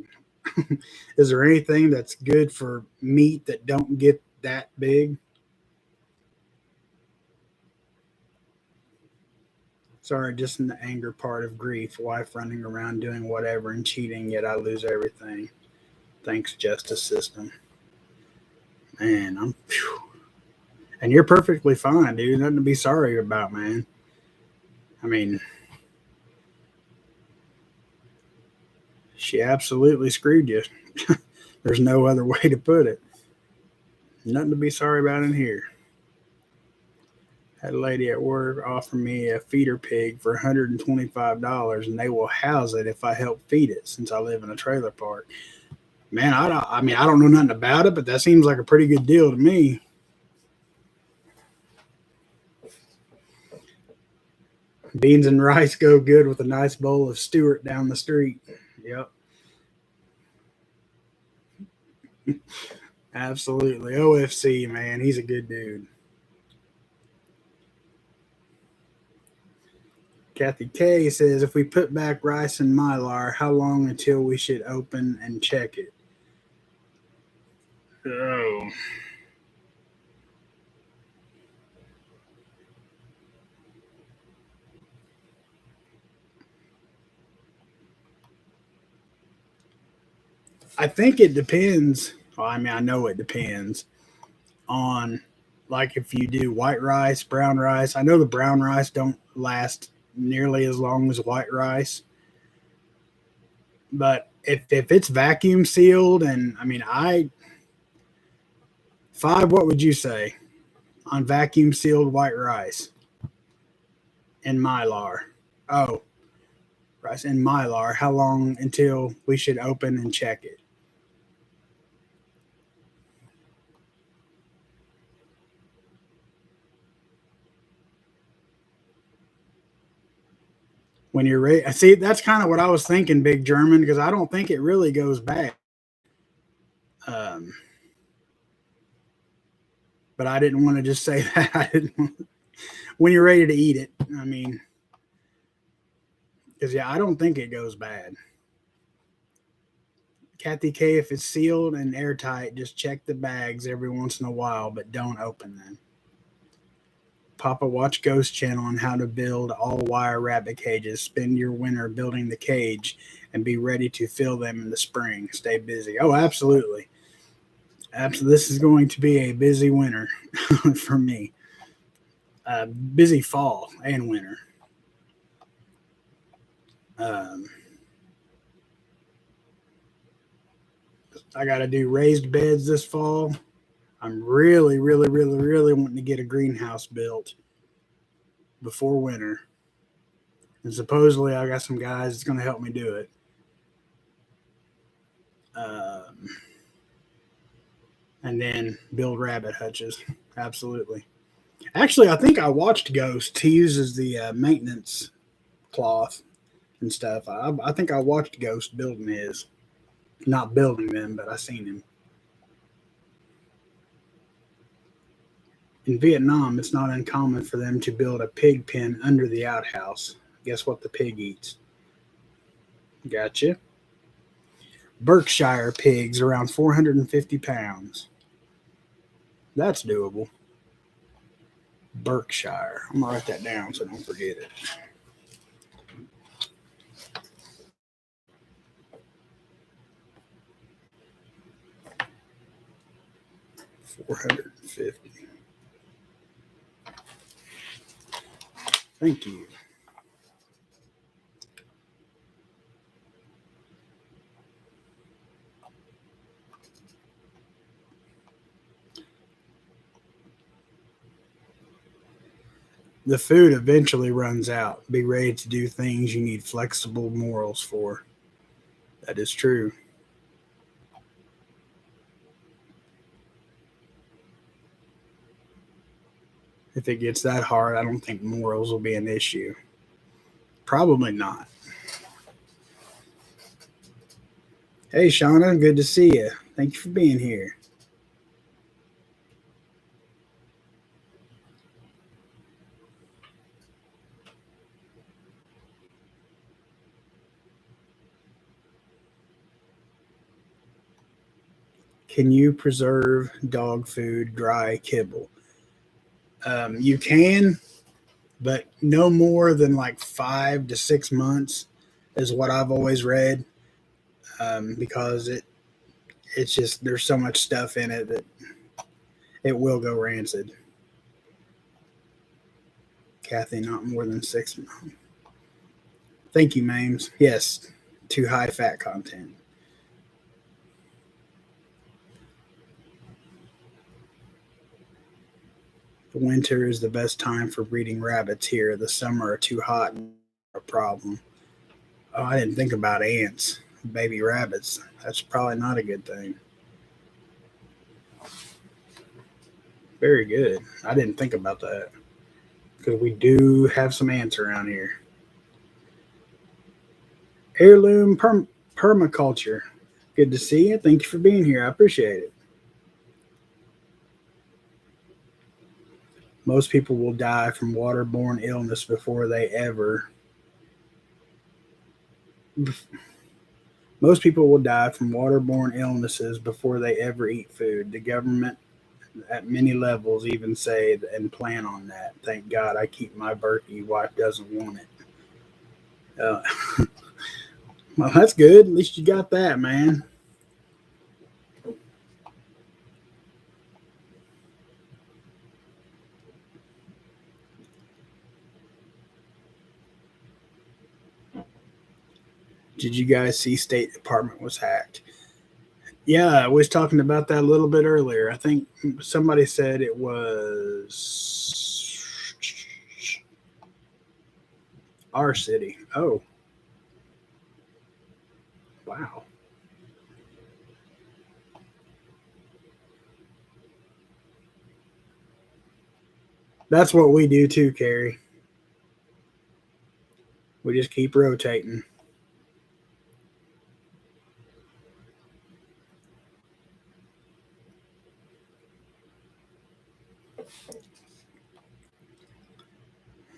Is there anything that's good for meat that don't get that big? Sorry, just in the anger part of grief, wife running around doing whatever and cheating, yet I lose everything. Thanks, justice system. Man, and you're perfectly fine, dude. Nothing to be sorry about, man. I mean, she absolutely screwed you. There's no other way to put it. Nothing to be sorry about in here. Had a lady at work offer me a feeder pig for $125, and they will house it if I help feed it since I live in a trailer park. Man, I mean, I don't know nothing about it, but that seems like a pretty good deal to me. Beans and rice go good with a nice bowl of Stewart down the street. Yep, absolutely. OFC, man, he's a good dude. Kathy K says, if we put back rice and mylar, how long until we should open and check it? Oh, I think it depends. Well, I mean, I know it depends on like if you do white rice, brown rice. I know the brown rice don't last nearly as long as white rice, but if it's vacuum sealed, and I mean, I five, what would you say on vacuum sealed white rice and mylar? Oh, rice and mylar. How long until we should open and check it? When you're ready, see, that's kind of what I was thinking, Big German, because I don't think it really goes bad. Um, but I didn't want to just say that. I didn't want, when you're ready to eat it. I mean, because yeah, I don't think it goes bad. Kathy K, if it's sealed and airtight, just check the bags every once in a while, but don't open them. Papa Watch Ghost channel on how to build all wire rabbit cages. Spend your winter building the cage and be ready to fill them in the spring. Stay busy. Oh, absolutely. Absolutely. This is going to be a busy winter for me. Busy fall and winter. Um, I got to do raised beds this fall. I'm really, really, really, really wanting to get a greenhouse built before winter. And supposedly, I got some guys that's going to help me do it. Um, and then build rabbit hutches. Absolutely. Actually, I think I watched Ghost. He uses the maintenance cloth and stuff. I think I watched Ghost building his. Not building them, but I seen him. In Vietnam, it's not uncommon for them to build a pig pen under the outhouse. Guess what the pig eats? Gotcha. Berkshire pigs, around 450 pounds. That's doable. Berkshire. I'm going to write that down so I don't forget it. 450. Thank you. The food eventually runs out. Be ready to do things you need flexible morals for. That is true. If it gets that hard, I don't think morals will be an issue. Probably not. Hey, Shauna, good to see you. Thank you for being here. Can you preserve dog food, dry kibble? You can, but no more than like 5 to 6 months is what I've always read. Because it's just there's so much stuff in it that it will go rancid. Kathy, not more than 6 months. Thank you, Mames. Yes, too high fat content. The winter is the best time for breeding rabbits here. The summer are too hot and a problem. Oh, I didn't think about ants, baby rabbits. That's probably not a good thing. Very good. I didn't think about that because we do have some ants around here. Heirloom permaculture. Good to see you. Thank you for being here. I appreciate it. Most people will die from waterborne illness before they ever. Most people will die from waterborne illnesses before they ever eat food. The government, at many levels, even say and plan on that. Thank God I keep my Berkey. Wife doesn't want it. Uh, well, that's good. At least you got that, man. Did you guys see State Department was hacked? Yeah, I was talking about that a little bit earlier. I think somebody said it was our city. Oh, wow. That's what we do too, Carrie. We just keep rotating.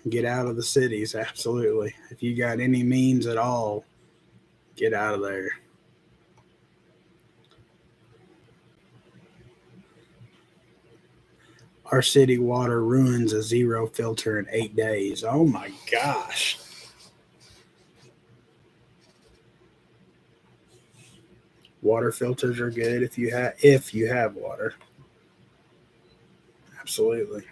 Get out of the cities, absolutely. If you got any means at all, get out of there. Our city water ruins a zero filter in 8 days. Oh my gosh. Water filters are good if you have water. Absolutely.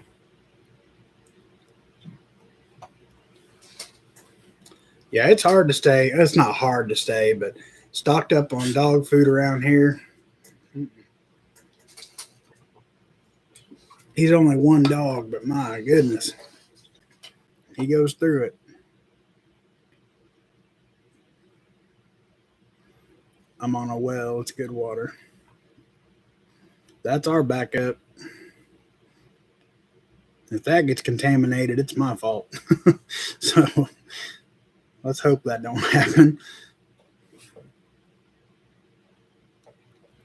Yeah, it's hard to stay. It's not hard to stay, but stocked up on dog food around here. He's only one dog, but my goodness, he goes through it. I'm on a well. It's good water. That's our backup. If that gets contaminated, it's my fault. So let's hope that don't happen.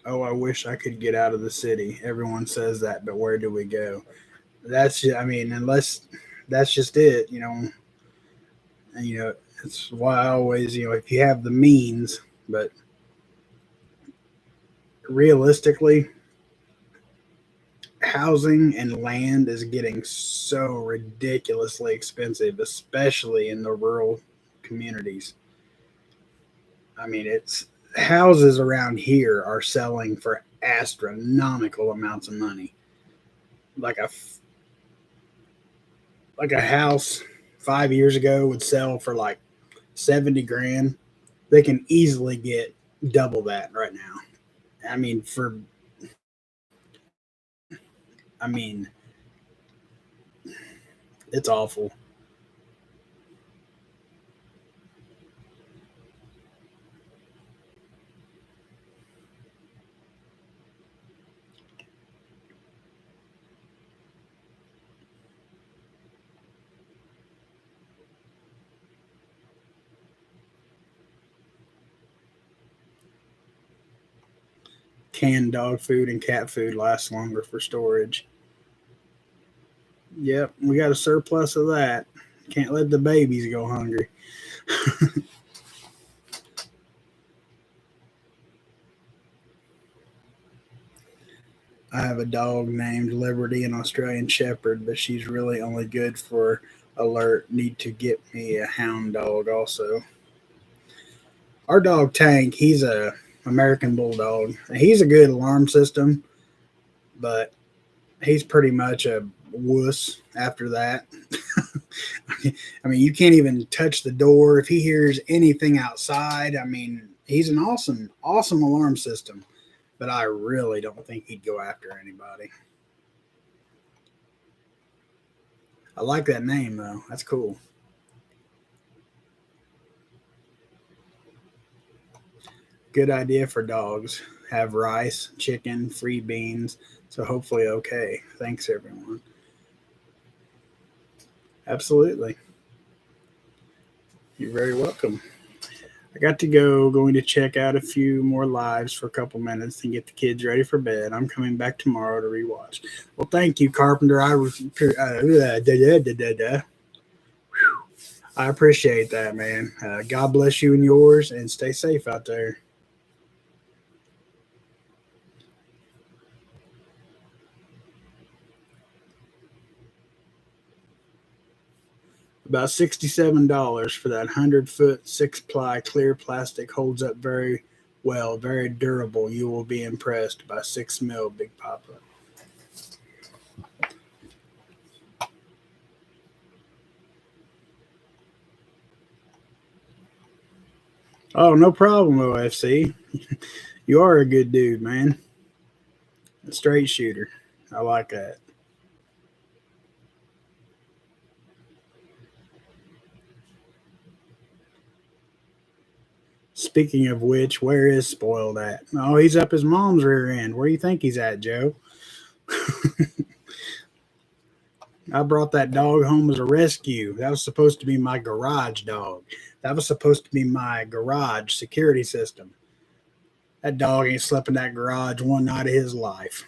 Oh, I wish I could get out of the city. Everyone says that, but where do we go? That's just, I mean, unless that's just it, And it's why I always, if you have the means, but realistically, housing and land is getting so ridiculously expensive, especially in the rural communities. I mean, it's houses around here are selling for astronomical amounts of money. Like a house 5 years ago would sell for like 70 grand. They can easily get double that right now. I mean, I mean, it's awful. Canned dog food and cat food lasts longer for storage. Yep, we got a surplus of that. Can't let the babies go hungry. I have a dog named Liberty, an Australian Shepherd, but she's really only good for alert. Need to get me a hound dog also. Our dog Tank, he's a American Bulldog. He's a good alarm system, but he's pretty much a wuss after that. I mean, you can't even touch the door if he hears anything outside. I mean, he's an awesome, awesome alarm system, but I really don't think he'd go after anybody. I like that name though. That's cool. Good idea for dogs. Have rice, chicken, free beans. So hopefully, okay. Thanks, everyone. Absolutely. You're very welcome. I got to go, going to check out a few more lives for a couple minutes and get the kids ready for bed. I'm coming back tomorrow to rewatch. Well, thank you, Carpenter. I appreciate that, man. God bless you and yours, and stay safe out there. About $67 for that 100-foot 6-ply clear plastic. Holds up very well, very durable. You will be impressed by 6 mil Big Papa. Oh, no problem, OFC. You are a good dude, man. A straight shooter. I like that. Speaking of which, where is Spoiled at? Oh, he's up his mom's rear end. Where do you think he's at, Joe? I brought that dog home as a rescue. That was supposed to be my garage dog. That was supposed to be my garage security system. That dog ain't slept in that garage one night of his life.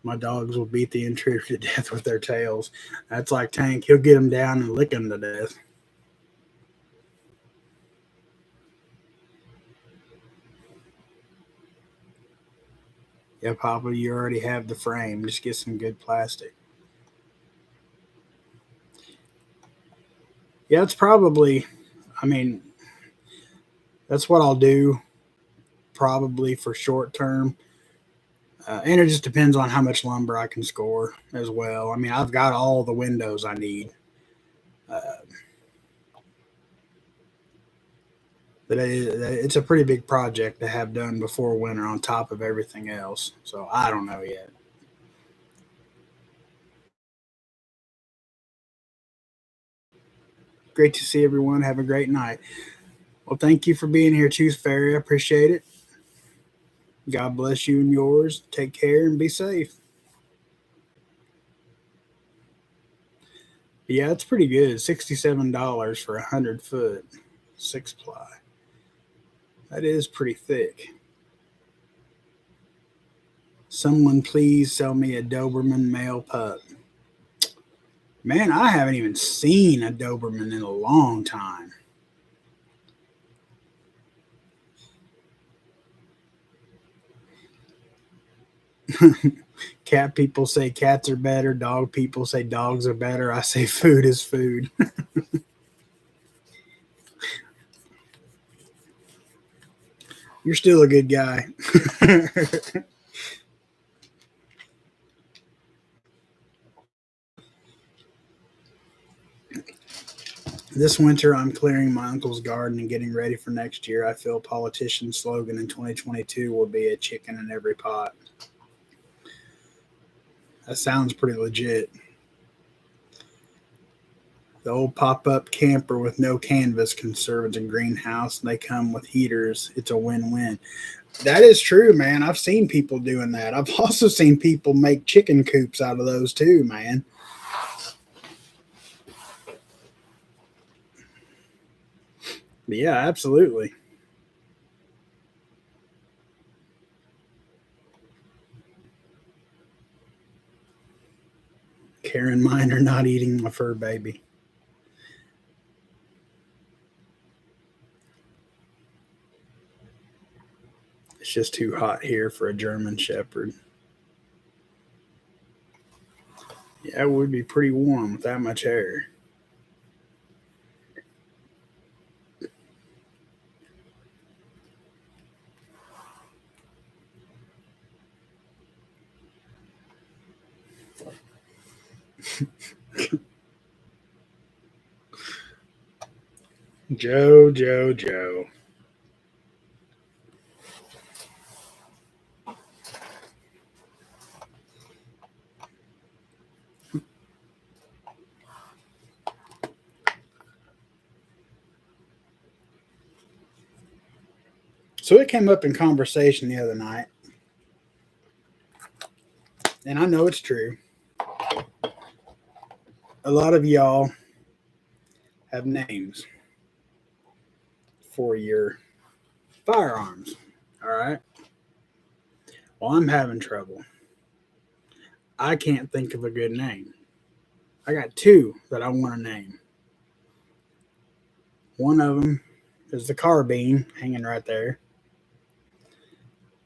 My dogs will beat the intruder to death with their tails. That's like Tank. He'll get them down and lick them to death. Yeah, Papa, you already have the frame. Just get some good plastic. Yeah, it's probably, I mean, that's what I'll do probably for short term. And it just depends on how much lumber I can score as well. I mean, I've got all the windows I need. Uh, but it's a pretty big project to have done before winter on top of everything else. So I don't know yet. Great to see everyone. Have a great night. Well, thank you for being here, Tooth Fairy. I appreciate it. God bless you and yours. Take care and be safe. Yeah, it's pretty good. $67 for 100 foot 6 ply. That is pretty thick. Someone please sell me a Doberman male pup. Man, I haven't even seen a Doberman in a long time. Cat people say cats are better. Dog people say dogs are better. I say food is food. You're still a good guy. This winter, I'm clearing my uncle's garden and getting ready for next year. I feel politician's slogan in 2022 will be a chicken in every pot. That sounds pretty legit. The old pop up camper with no canvas can serve as a greenhouse, and they come with heaters. It's a win win. That is true, man. I've seen people doing that. I've also seen people make chicken coops out of those too, man. But yeah, absolutely. Karen Miner not eating my fur baby. It's just too hot here for a German Shepherd. Yeah, it would be pretty warm with that much hair. Joe, Joe, Joe. So it came up in conversation the other night, and I know it's true. A lot of y'all have names for your firearms. All right. Well, I'm having trouble. I can't think of a good name. I got two that I want to name. One of them is the carbine hanging right there,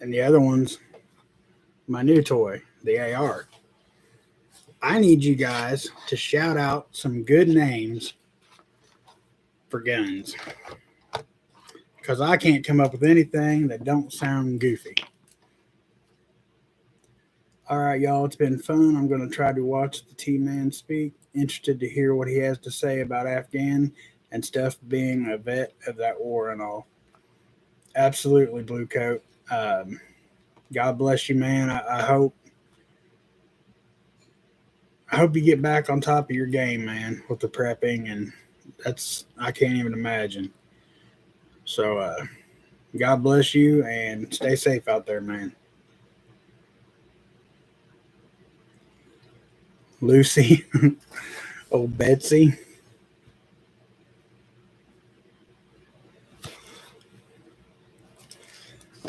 and the other one's my new toy, the AR. I need you guys to shout out some good names for guns because I can't come up with anything that don't sound goofy. All right, y'all, it's been fun. I'm going to try to watch the T-Man speak. Interested to hear what he has to say about Afghan and stuff, being a vet of that war and all. Absolutely, Blue Coat. God bless you, man. I hope you get back on top of your game, man, with the prepping, and I can't even imagine. So, God bless you and stay safe out there, man. Lucy, old Betsy.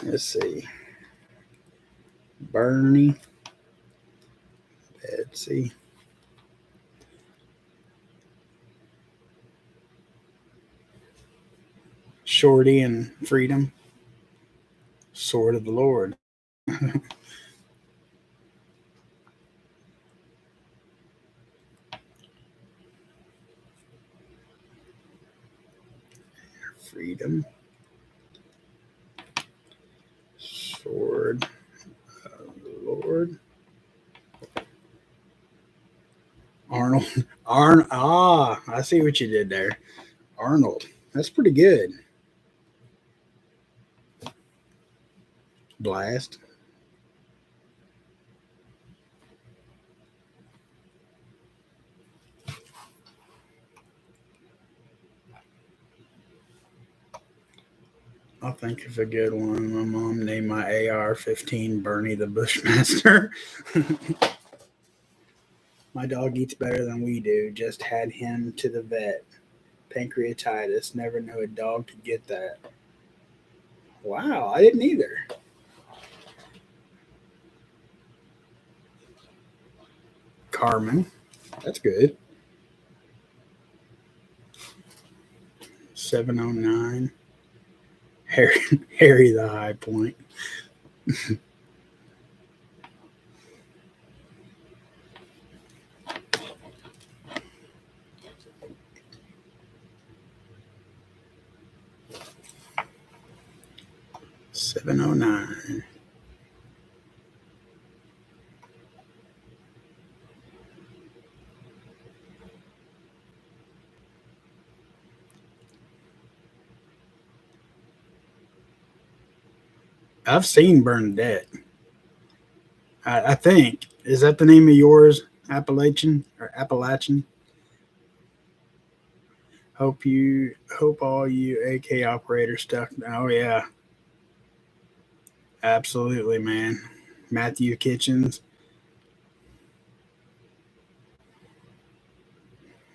Let's see. Bernie, Betsy. Shorty and Freedom. Sword of the Lord. Freedom. Sword of the Lord. Arnold. I see what you did there. Arnold. That's pretty good. Blast. I'll think of a good one. My mom named my AR-15 Bernie the Bushmaster. My dog eats better than we do. Just had him to the vet. Pancreatitis. Never knew a dog could get that. Wow, I didn't either. Carmen. That's good. 709. Harry, Harry the High Point. 709. I've seen Bernadette. I think. Is that the name of yours? Appalachian or Appalachian? Hope all you AK operators stuck. Oh yeah, absolutely, man. Matthew Kitchens.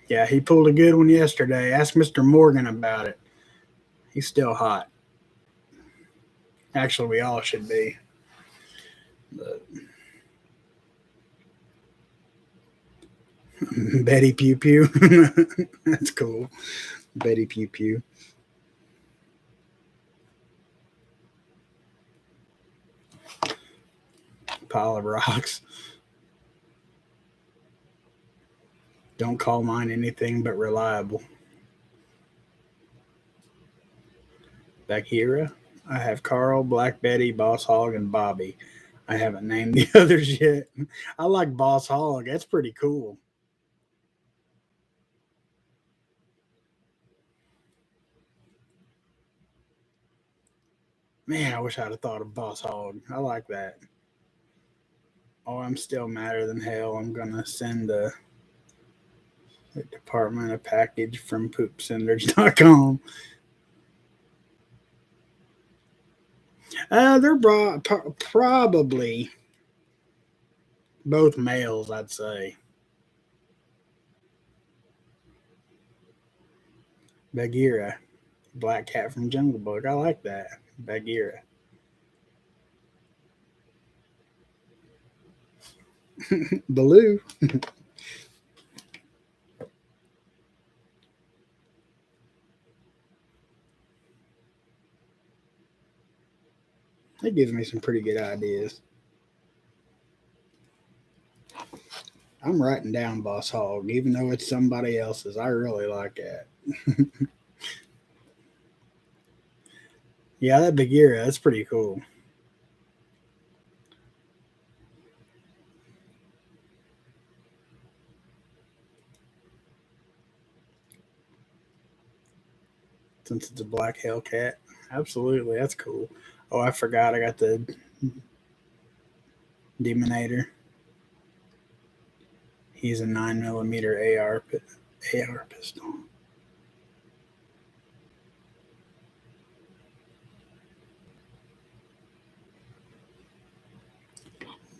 Yeah, he pulled a good one yesterday. Ask Mr. Morgan about it. He's still hot. Actually, we all should be. But Betty Pew Pew. That's cool. Betty Pew Pew. Pile of rocks. Don't call mine anything but reliable. Bakira. I have Carl, Black Betty, Boss Hog, and Bobby. I haven't named the others yet. I like Boss Hog. That's pretty cool. Man, I wish I'd have thought of Boss Hog. I like that. Oh, I'm still madder than hell. I'm gonna send the department a package from poopsenders.com. They're probably both males, I'd say. Bagheera, Black Cat from Jungle Book. I like that. Bagheera. Baloo. That gives me some pretty good ideas. I'm writing down Boss Hog, even though it's somebody else's. I really like that. Yeah, that Bagheera, that's pretty cool. Since it's a black Hellcat. Absolutely, that's cool. Oh, I forgot I got the Demonator. He's a 9mm AR pistol.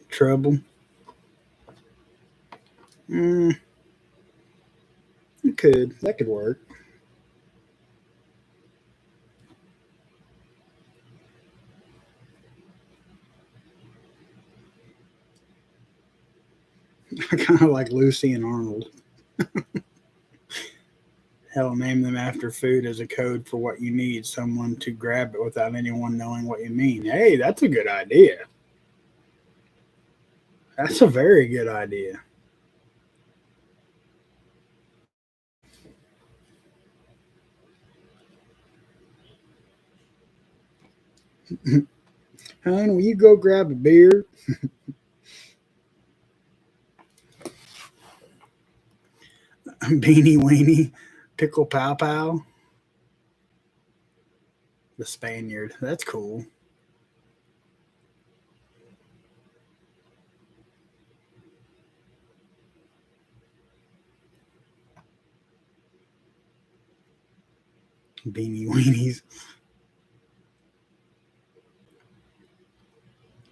Trouble. Mm, it could. That could work. I kind of like Lucy and Arnold. Hell, name them after food as a code for what you need someone to grab it without anyone knowing what you mean. Hey, that's a good idea. That's a very good idea. Hon, will you go grab a beer? Beanie Weenie, Pickle Pow Pow, the Spaniard. That's cool. Beanie Weenies.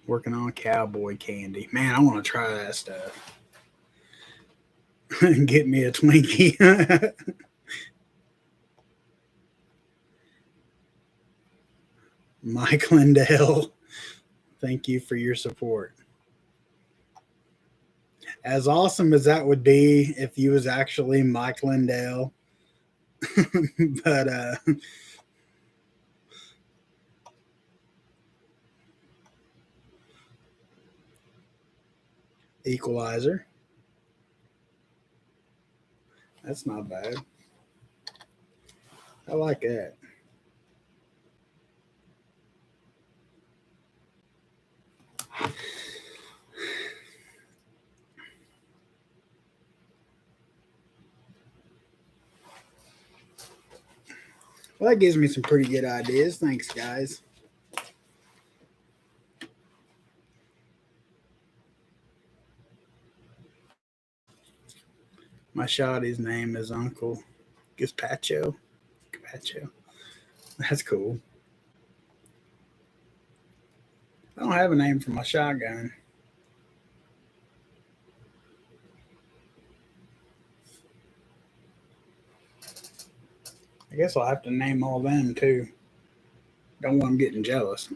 Working on cowboy candy. Man, I want to try that stuff. Get me a Twinkie. Mike Lindell, thank you for your support. As awesome as that would be if you was actually Mike Lindell, but Equalizer, that's not bad. I like that. Well, that gives me some pretty good ideas. Thanks, guys. My shottie's name is Uncle Gazpacho. Gazpacho. That's cool. I don't have a name for my shotgun. I guess I'll have to name all them too. Don't want them getting jealous.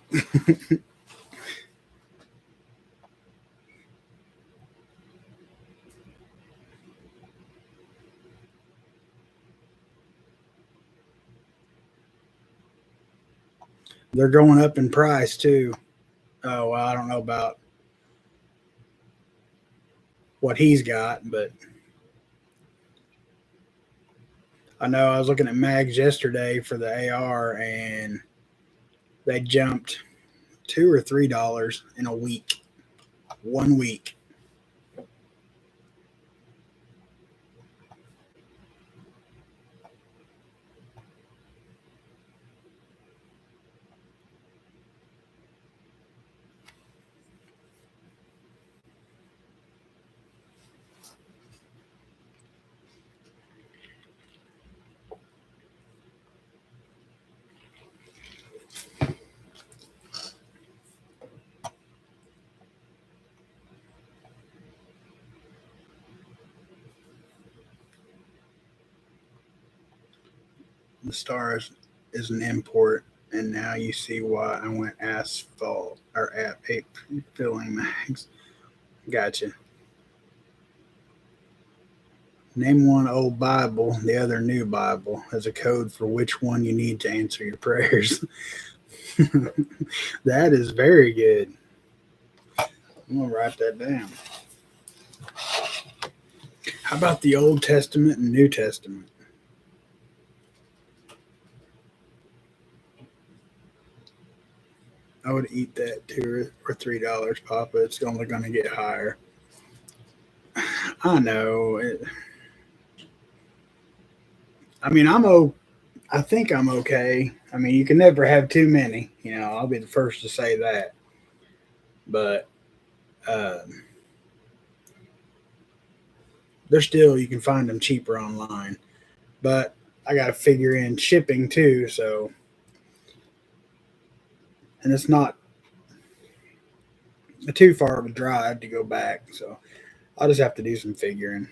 They're going up in price too. Oh, well, I don't know about what he's got, but I know I was looking at mags yesterday for the AR, and they jumped $2 or $3 in a week. 1 week. The stars is an import, and now you see why I went asphalt or at filling mags. Gotcha. Name one old Bible, the other new Bible, as a code for which one you need to answer your prayers. That is very good. I'm gonna write that down. How about the Old Testament and New Testament? I would eat that $2 or $3, Papa. It's only going to get higher. I know. I mean, I think I'm okay. I mean, you can never have too many. I'll be the first to say that. But they're still, you can find them cheaper online. But I got to figure in shipping too. So, and it's not too far of a drive to go back. So I'll just have to do some figuring.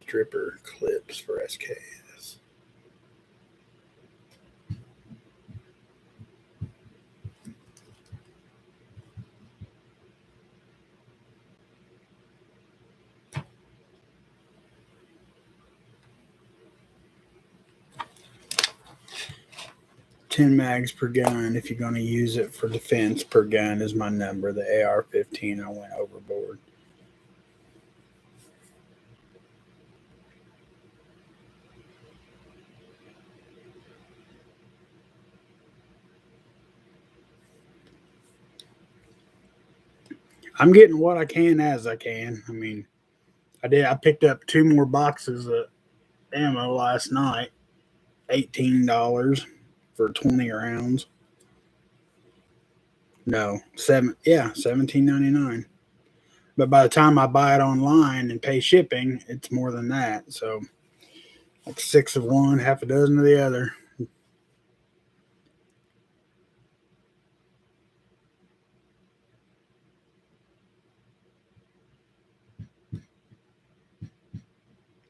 Stripper clips for SKS. Ten mags per gun. If you're going to use it for defense per gun, is my number. The AR-15, I went overboard. I'm getting what I can as I can. I mean, I picked up 2 more boxes of ammo last night. $18 for 20 rounds. No, 17.99. But by the time I buy it online and pay shipping, it's more than that. So like 6 of one, half a dozen of the other.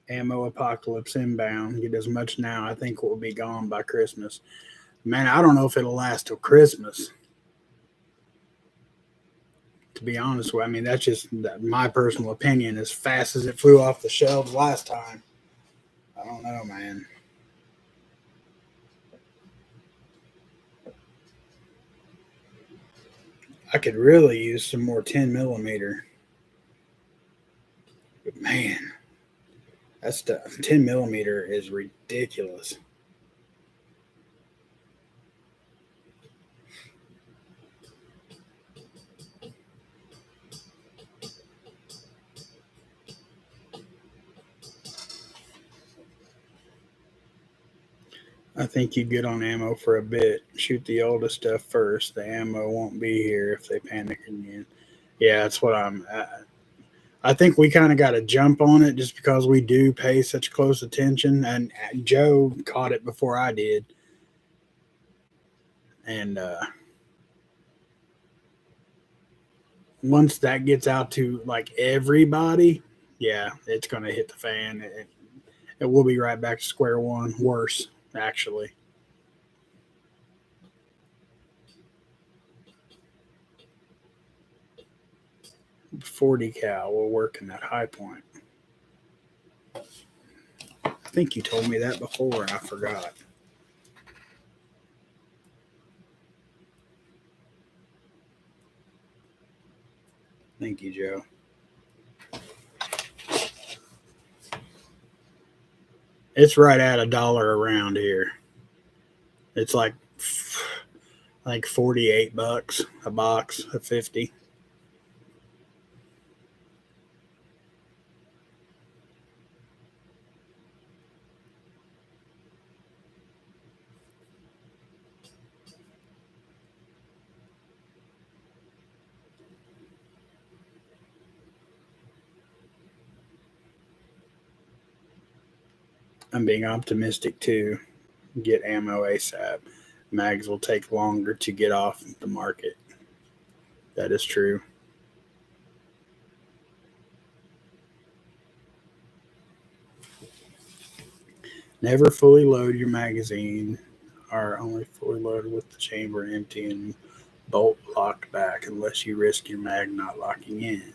Ammo apocalypse inbound. Get as much now. I think it will be gone by Christmas. Man, I don't know if it'll last till Christmas. To be honest with you, I mean that's just my personal opinion. As fast as it flew off the shelves last time, I don't know, man. I could really use some more 10 millimeter. But man, that stuff 10 millimeter is ridiculous. I think you get on ammo for a bit. Shoot the oldest stuff first. The ammo won't be here if they panic again. Yeah, that's what I'm. I think we kind of got to jump on it just because we do pay such close attention. And Joe caught it before I did, and once that gets out to like everybody, yeah, it's gonna hit the fan. It will be right back to square one. Worse, actually. 40 cal will work in that high point. I think you told me that before and I forgot. Thank you, Joe. It's right at $1 around here. It's like 48 bucks a box of 50. I'm being optimistic too. Get ammo ASAP. Mags will take longer to get off the market. That is true. Never fully load your magazine. Are only fully loaded with the chamber empty and bolt locked back unless you risk your mag not locking in.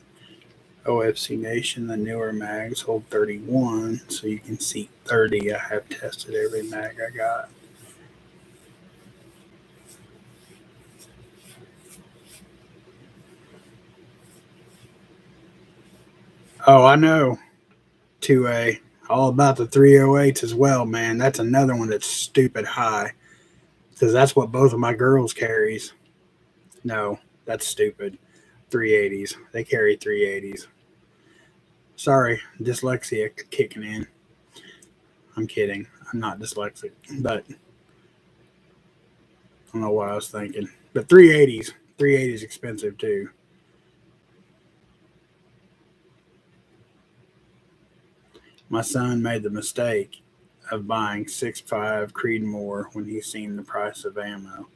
OFC Nation, the newer mags hold 31, so you can see 30. I have tested every mag I got. Oh, I know. 2A. All about the 308s as well, man. That's another one that's stupid high because that's what both of my girls carries. No, that's stupid. 380s. They carry 380s. Sorry, dyslexia kicking in. I'm kidding. I'm not dyslexic, but I don't know what I was thinking. But 380s. 380s expensive too. My son made the mistake of buying 6.5 Creedmoor when he seen the price of ammo.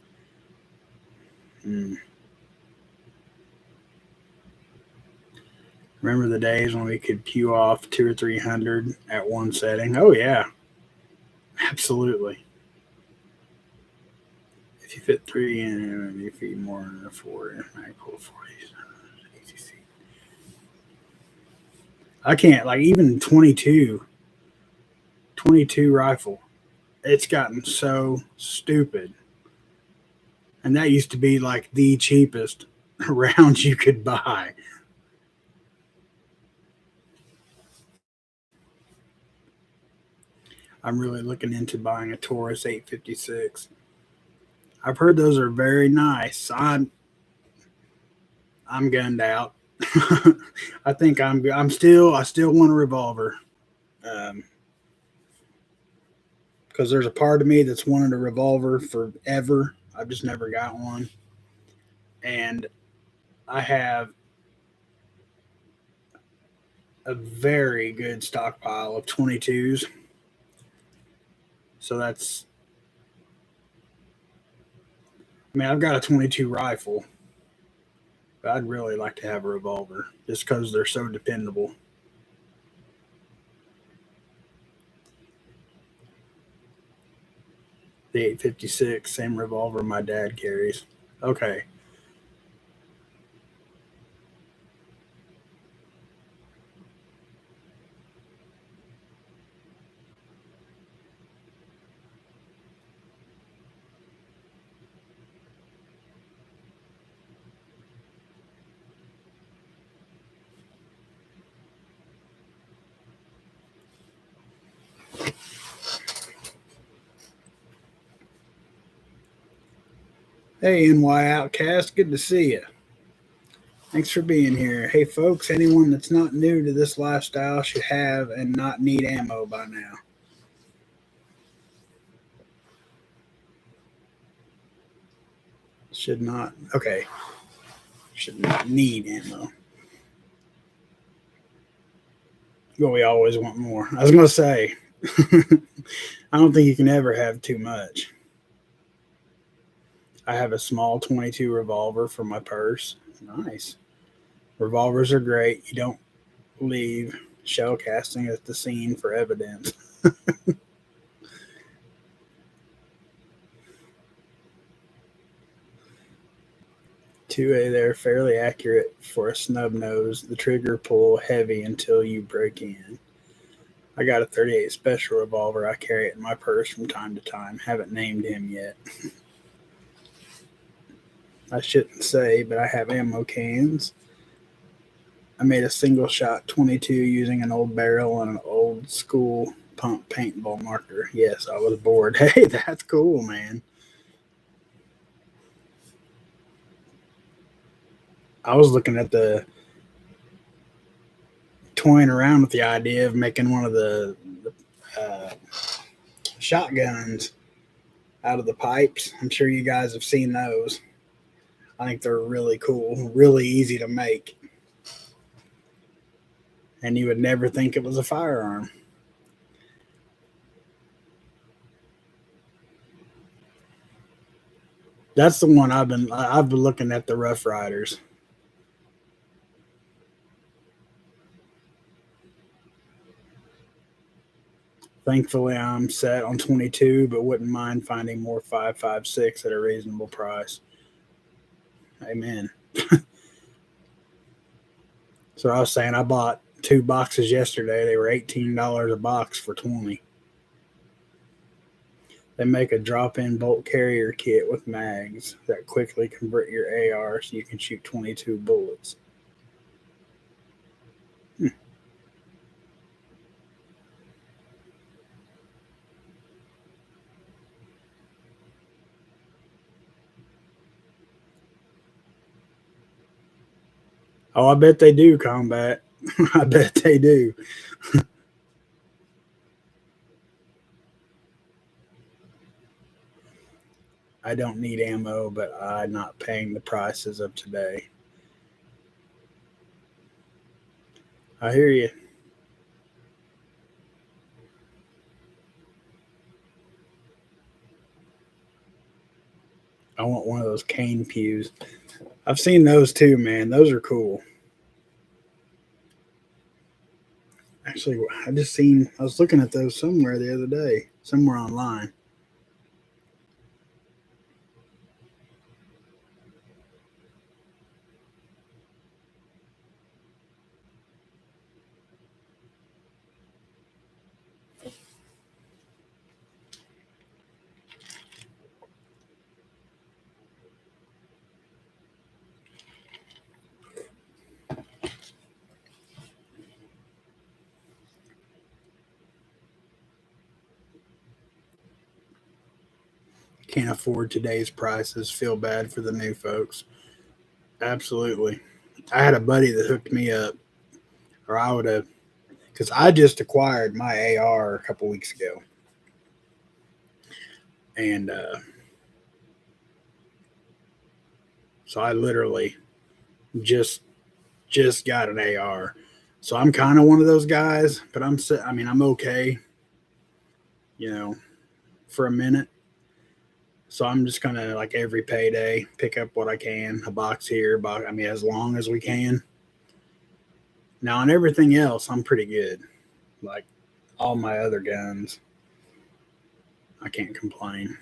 Mm. Remember the days when we could pew off 2 or 300 at one setting? Oh yeah, absolutely. If you fit three in, you feed more than a four. I pull 40. I can't like even 22 rifle. It's gotten so stupid, and that used to be like the cheapest rounds you could buy. I'm really looking into buying a Taurus 856. I've heard those are very nice. I'm gunned out. I think I still want a revolver. Um, because there's a part of me that's wanted a revolver forever. I've just never got one, and I have a very good stockpile of 22s. So I mean, I've got a 22 rifle, but I'd really like to have a revolver just because they're so dependable. The 856, same revolver my dad carries. Okay. Hey, NY Outcast, good to see you. Thanks for being here. Hey, folks, anyone that's not new to this lifestyle should have and not need ammo by now. Should not. Okay. Should not need ammo. But we always want more. I was going to say, I don't think you can ever have too much. I have a small 22 revolver for my purse. Nice. Revolvers are great. You don't leave shell casting at the scene for evidence. 2A there, fairly accurate for a snub nose. The trigger pull heavy until you break in. I got a 38 special revolver. I carry it in my purse from time to time. Haven't named him yet. I shouldn't say, but I have ammo cans. I made a single shot 22 using an old barrel and an old school pump paintball marker. Yes, I was bored. Hey, that's cool, man. I was looking at toying around with the idea of making one of the shotguns out of the pipes. I'm sure you guys have seen those. I think they're really cool, really easy to make, and you would never think it was a firearm. That's the one I've been looking at the Rough Riders. Thankfully, I'm set on 22, but wouldn't mind finding more 5.56 at a reasonable price. Amen. So I was saying I bought 2 boxes yesterday. They were $18 a box for 20. They make a drop-in bolt carrier kit with mags that quickly convert your AR so you can shoot 22 bullets. Oh, I bet they do, Combat. I bet they do. I don't need ammo, but I'm not paying the prices of today. I hear you. I want one of those cane pews. I've seen those too, man. Those are cool. Actually, I was looking at those somewhere the other day, somewhere online. Can't afford today's prices. Feel bad for the new folks. Absolutely. I had a buddy that hooked me up, or I would have, because I just acquired my AR a couple weeks ago, and so I literally just just got an AR. So I'm kind of one of those guys, but I mean, I'm okay, you know, for a minute. So I'm just gonna like every payday pick up what I can, a box here, box. I mean, as long as we can. Now on everything else, I'm pretty good. Like all my other guns, I can't complain.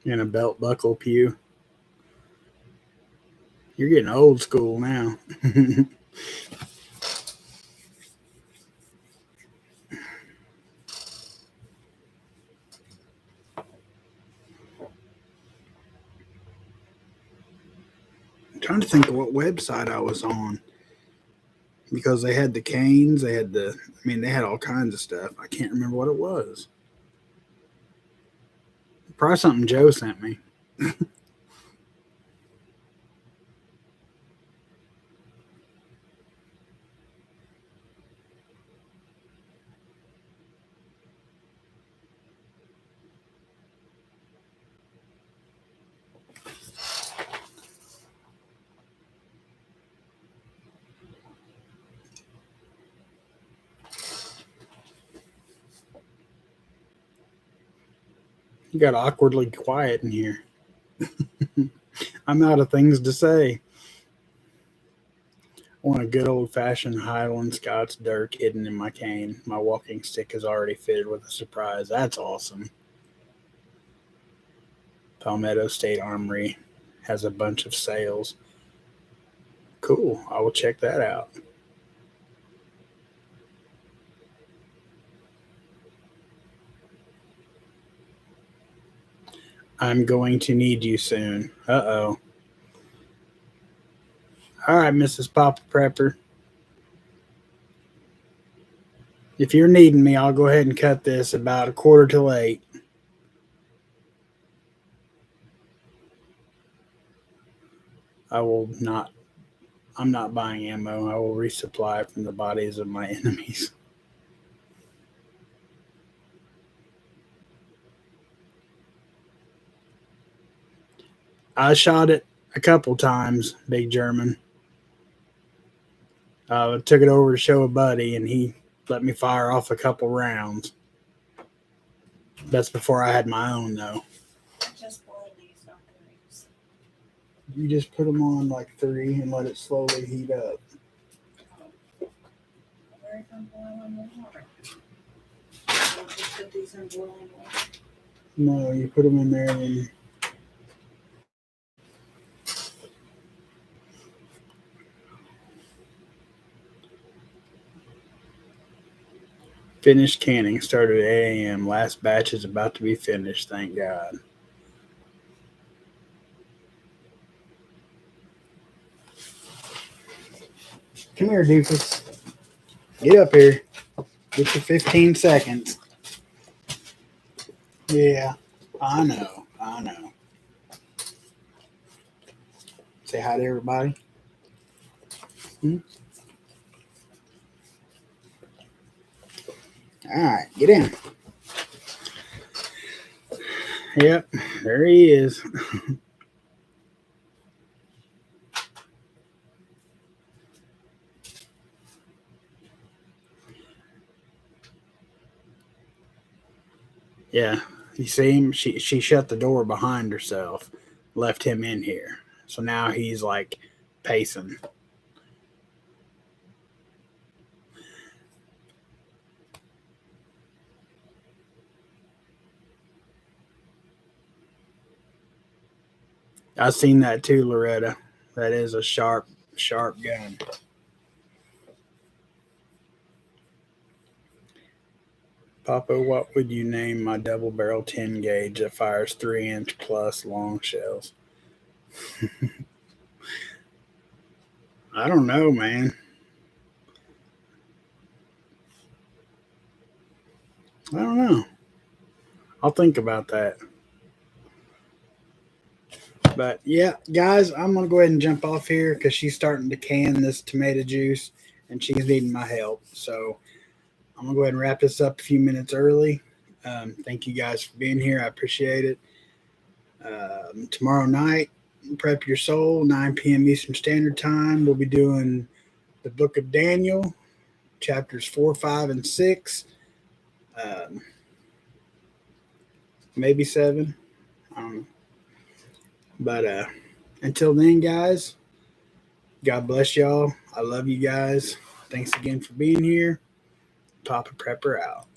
In a belt buckle pew, you're getting old school now. I'm trying to think of what website I was on because they had the canes, they had the, I mean, they had all kinds of stuff. I can't remember what it was. Probably something Joe sent me. You got awkwardly quiet in here. I'm out of things to say. I want a good old fashioned Highland Scots dirk hidden in my cane. My walking stick is already fitted with a surprise. That's awesome. Palmetto State Armory has a bunch of sales. Cool. I will check that out. I'm going to need you soon. Uh-oh. All right, Mrs. Papa Prepper. If you're needing me, I'll go ahead and cut this about a quarter till 8. I will not I'm not buying ammo. I will resupply from the bodies of my enemies. I shot it a couple times, Big German. Took it over to show a buddy, and he let me fire off a couple rounds. That's before I had my own, though. Just boil these, not threes. You just put them on like 3 and let it slowly heat up. Where can boil in the water? just put these in boiling water. No, you put them in there and finished canning. Started at 8 a.m. Last batch is about to be finished. Thank God. Come here, Doofus. Get up here. Get your 15 seconds. Yeah, I know. I know. Say hi to everybody. All right, get in. Yep, there he is. Yeah, you see him? She shut the door behind herself, left him in here. So now he's like pacing. I've seen that too, Loretta. That is a sharp, sharp gun. Papa, what would you name my double barrel 10 gauge that fires 3-inch plus long shells? I don't know, man. I don't know. I'll think about that. But yeah, guys, I'm going to go ahead and jump off here because she's starting to can this tomato juice and she's needing my help. So I'm going to go ahead and wrap this up a few minutes early. Thank you guys for being here. I appreciate it. Tomorrow night, Prep Your Soul, 9 p.m. Eastern Standard Time. We'll be doing the book of Daniel, chapters 4, 5, and 6. Maybe 7. I don't know. But until then, guys, God bless y'all. I love you guys. Thanks again for being here. Papa Prepper out.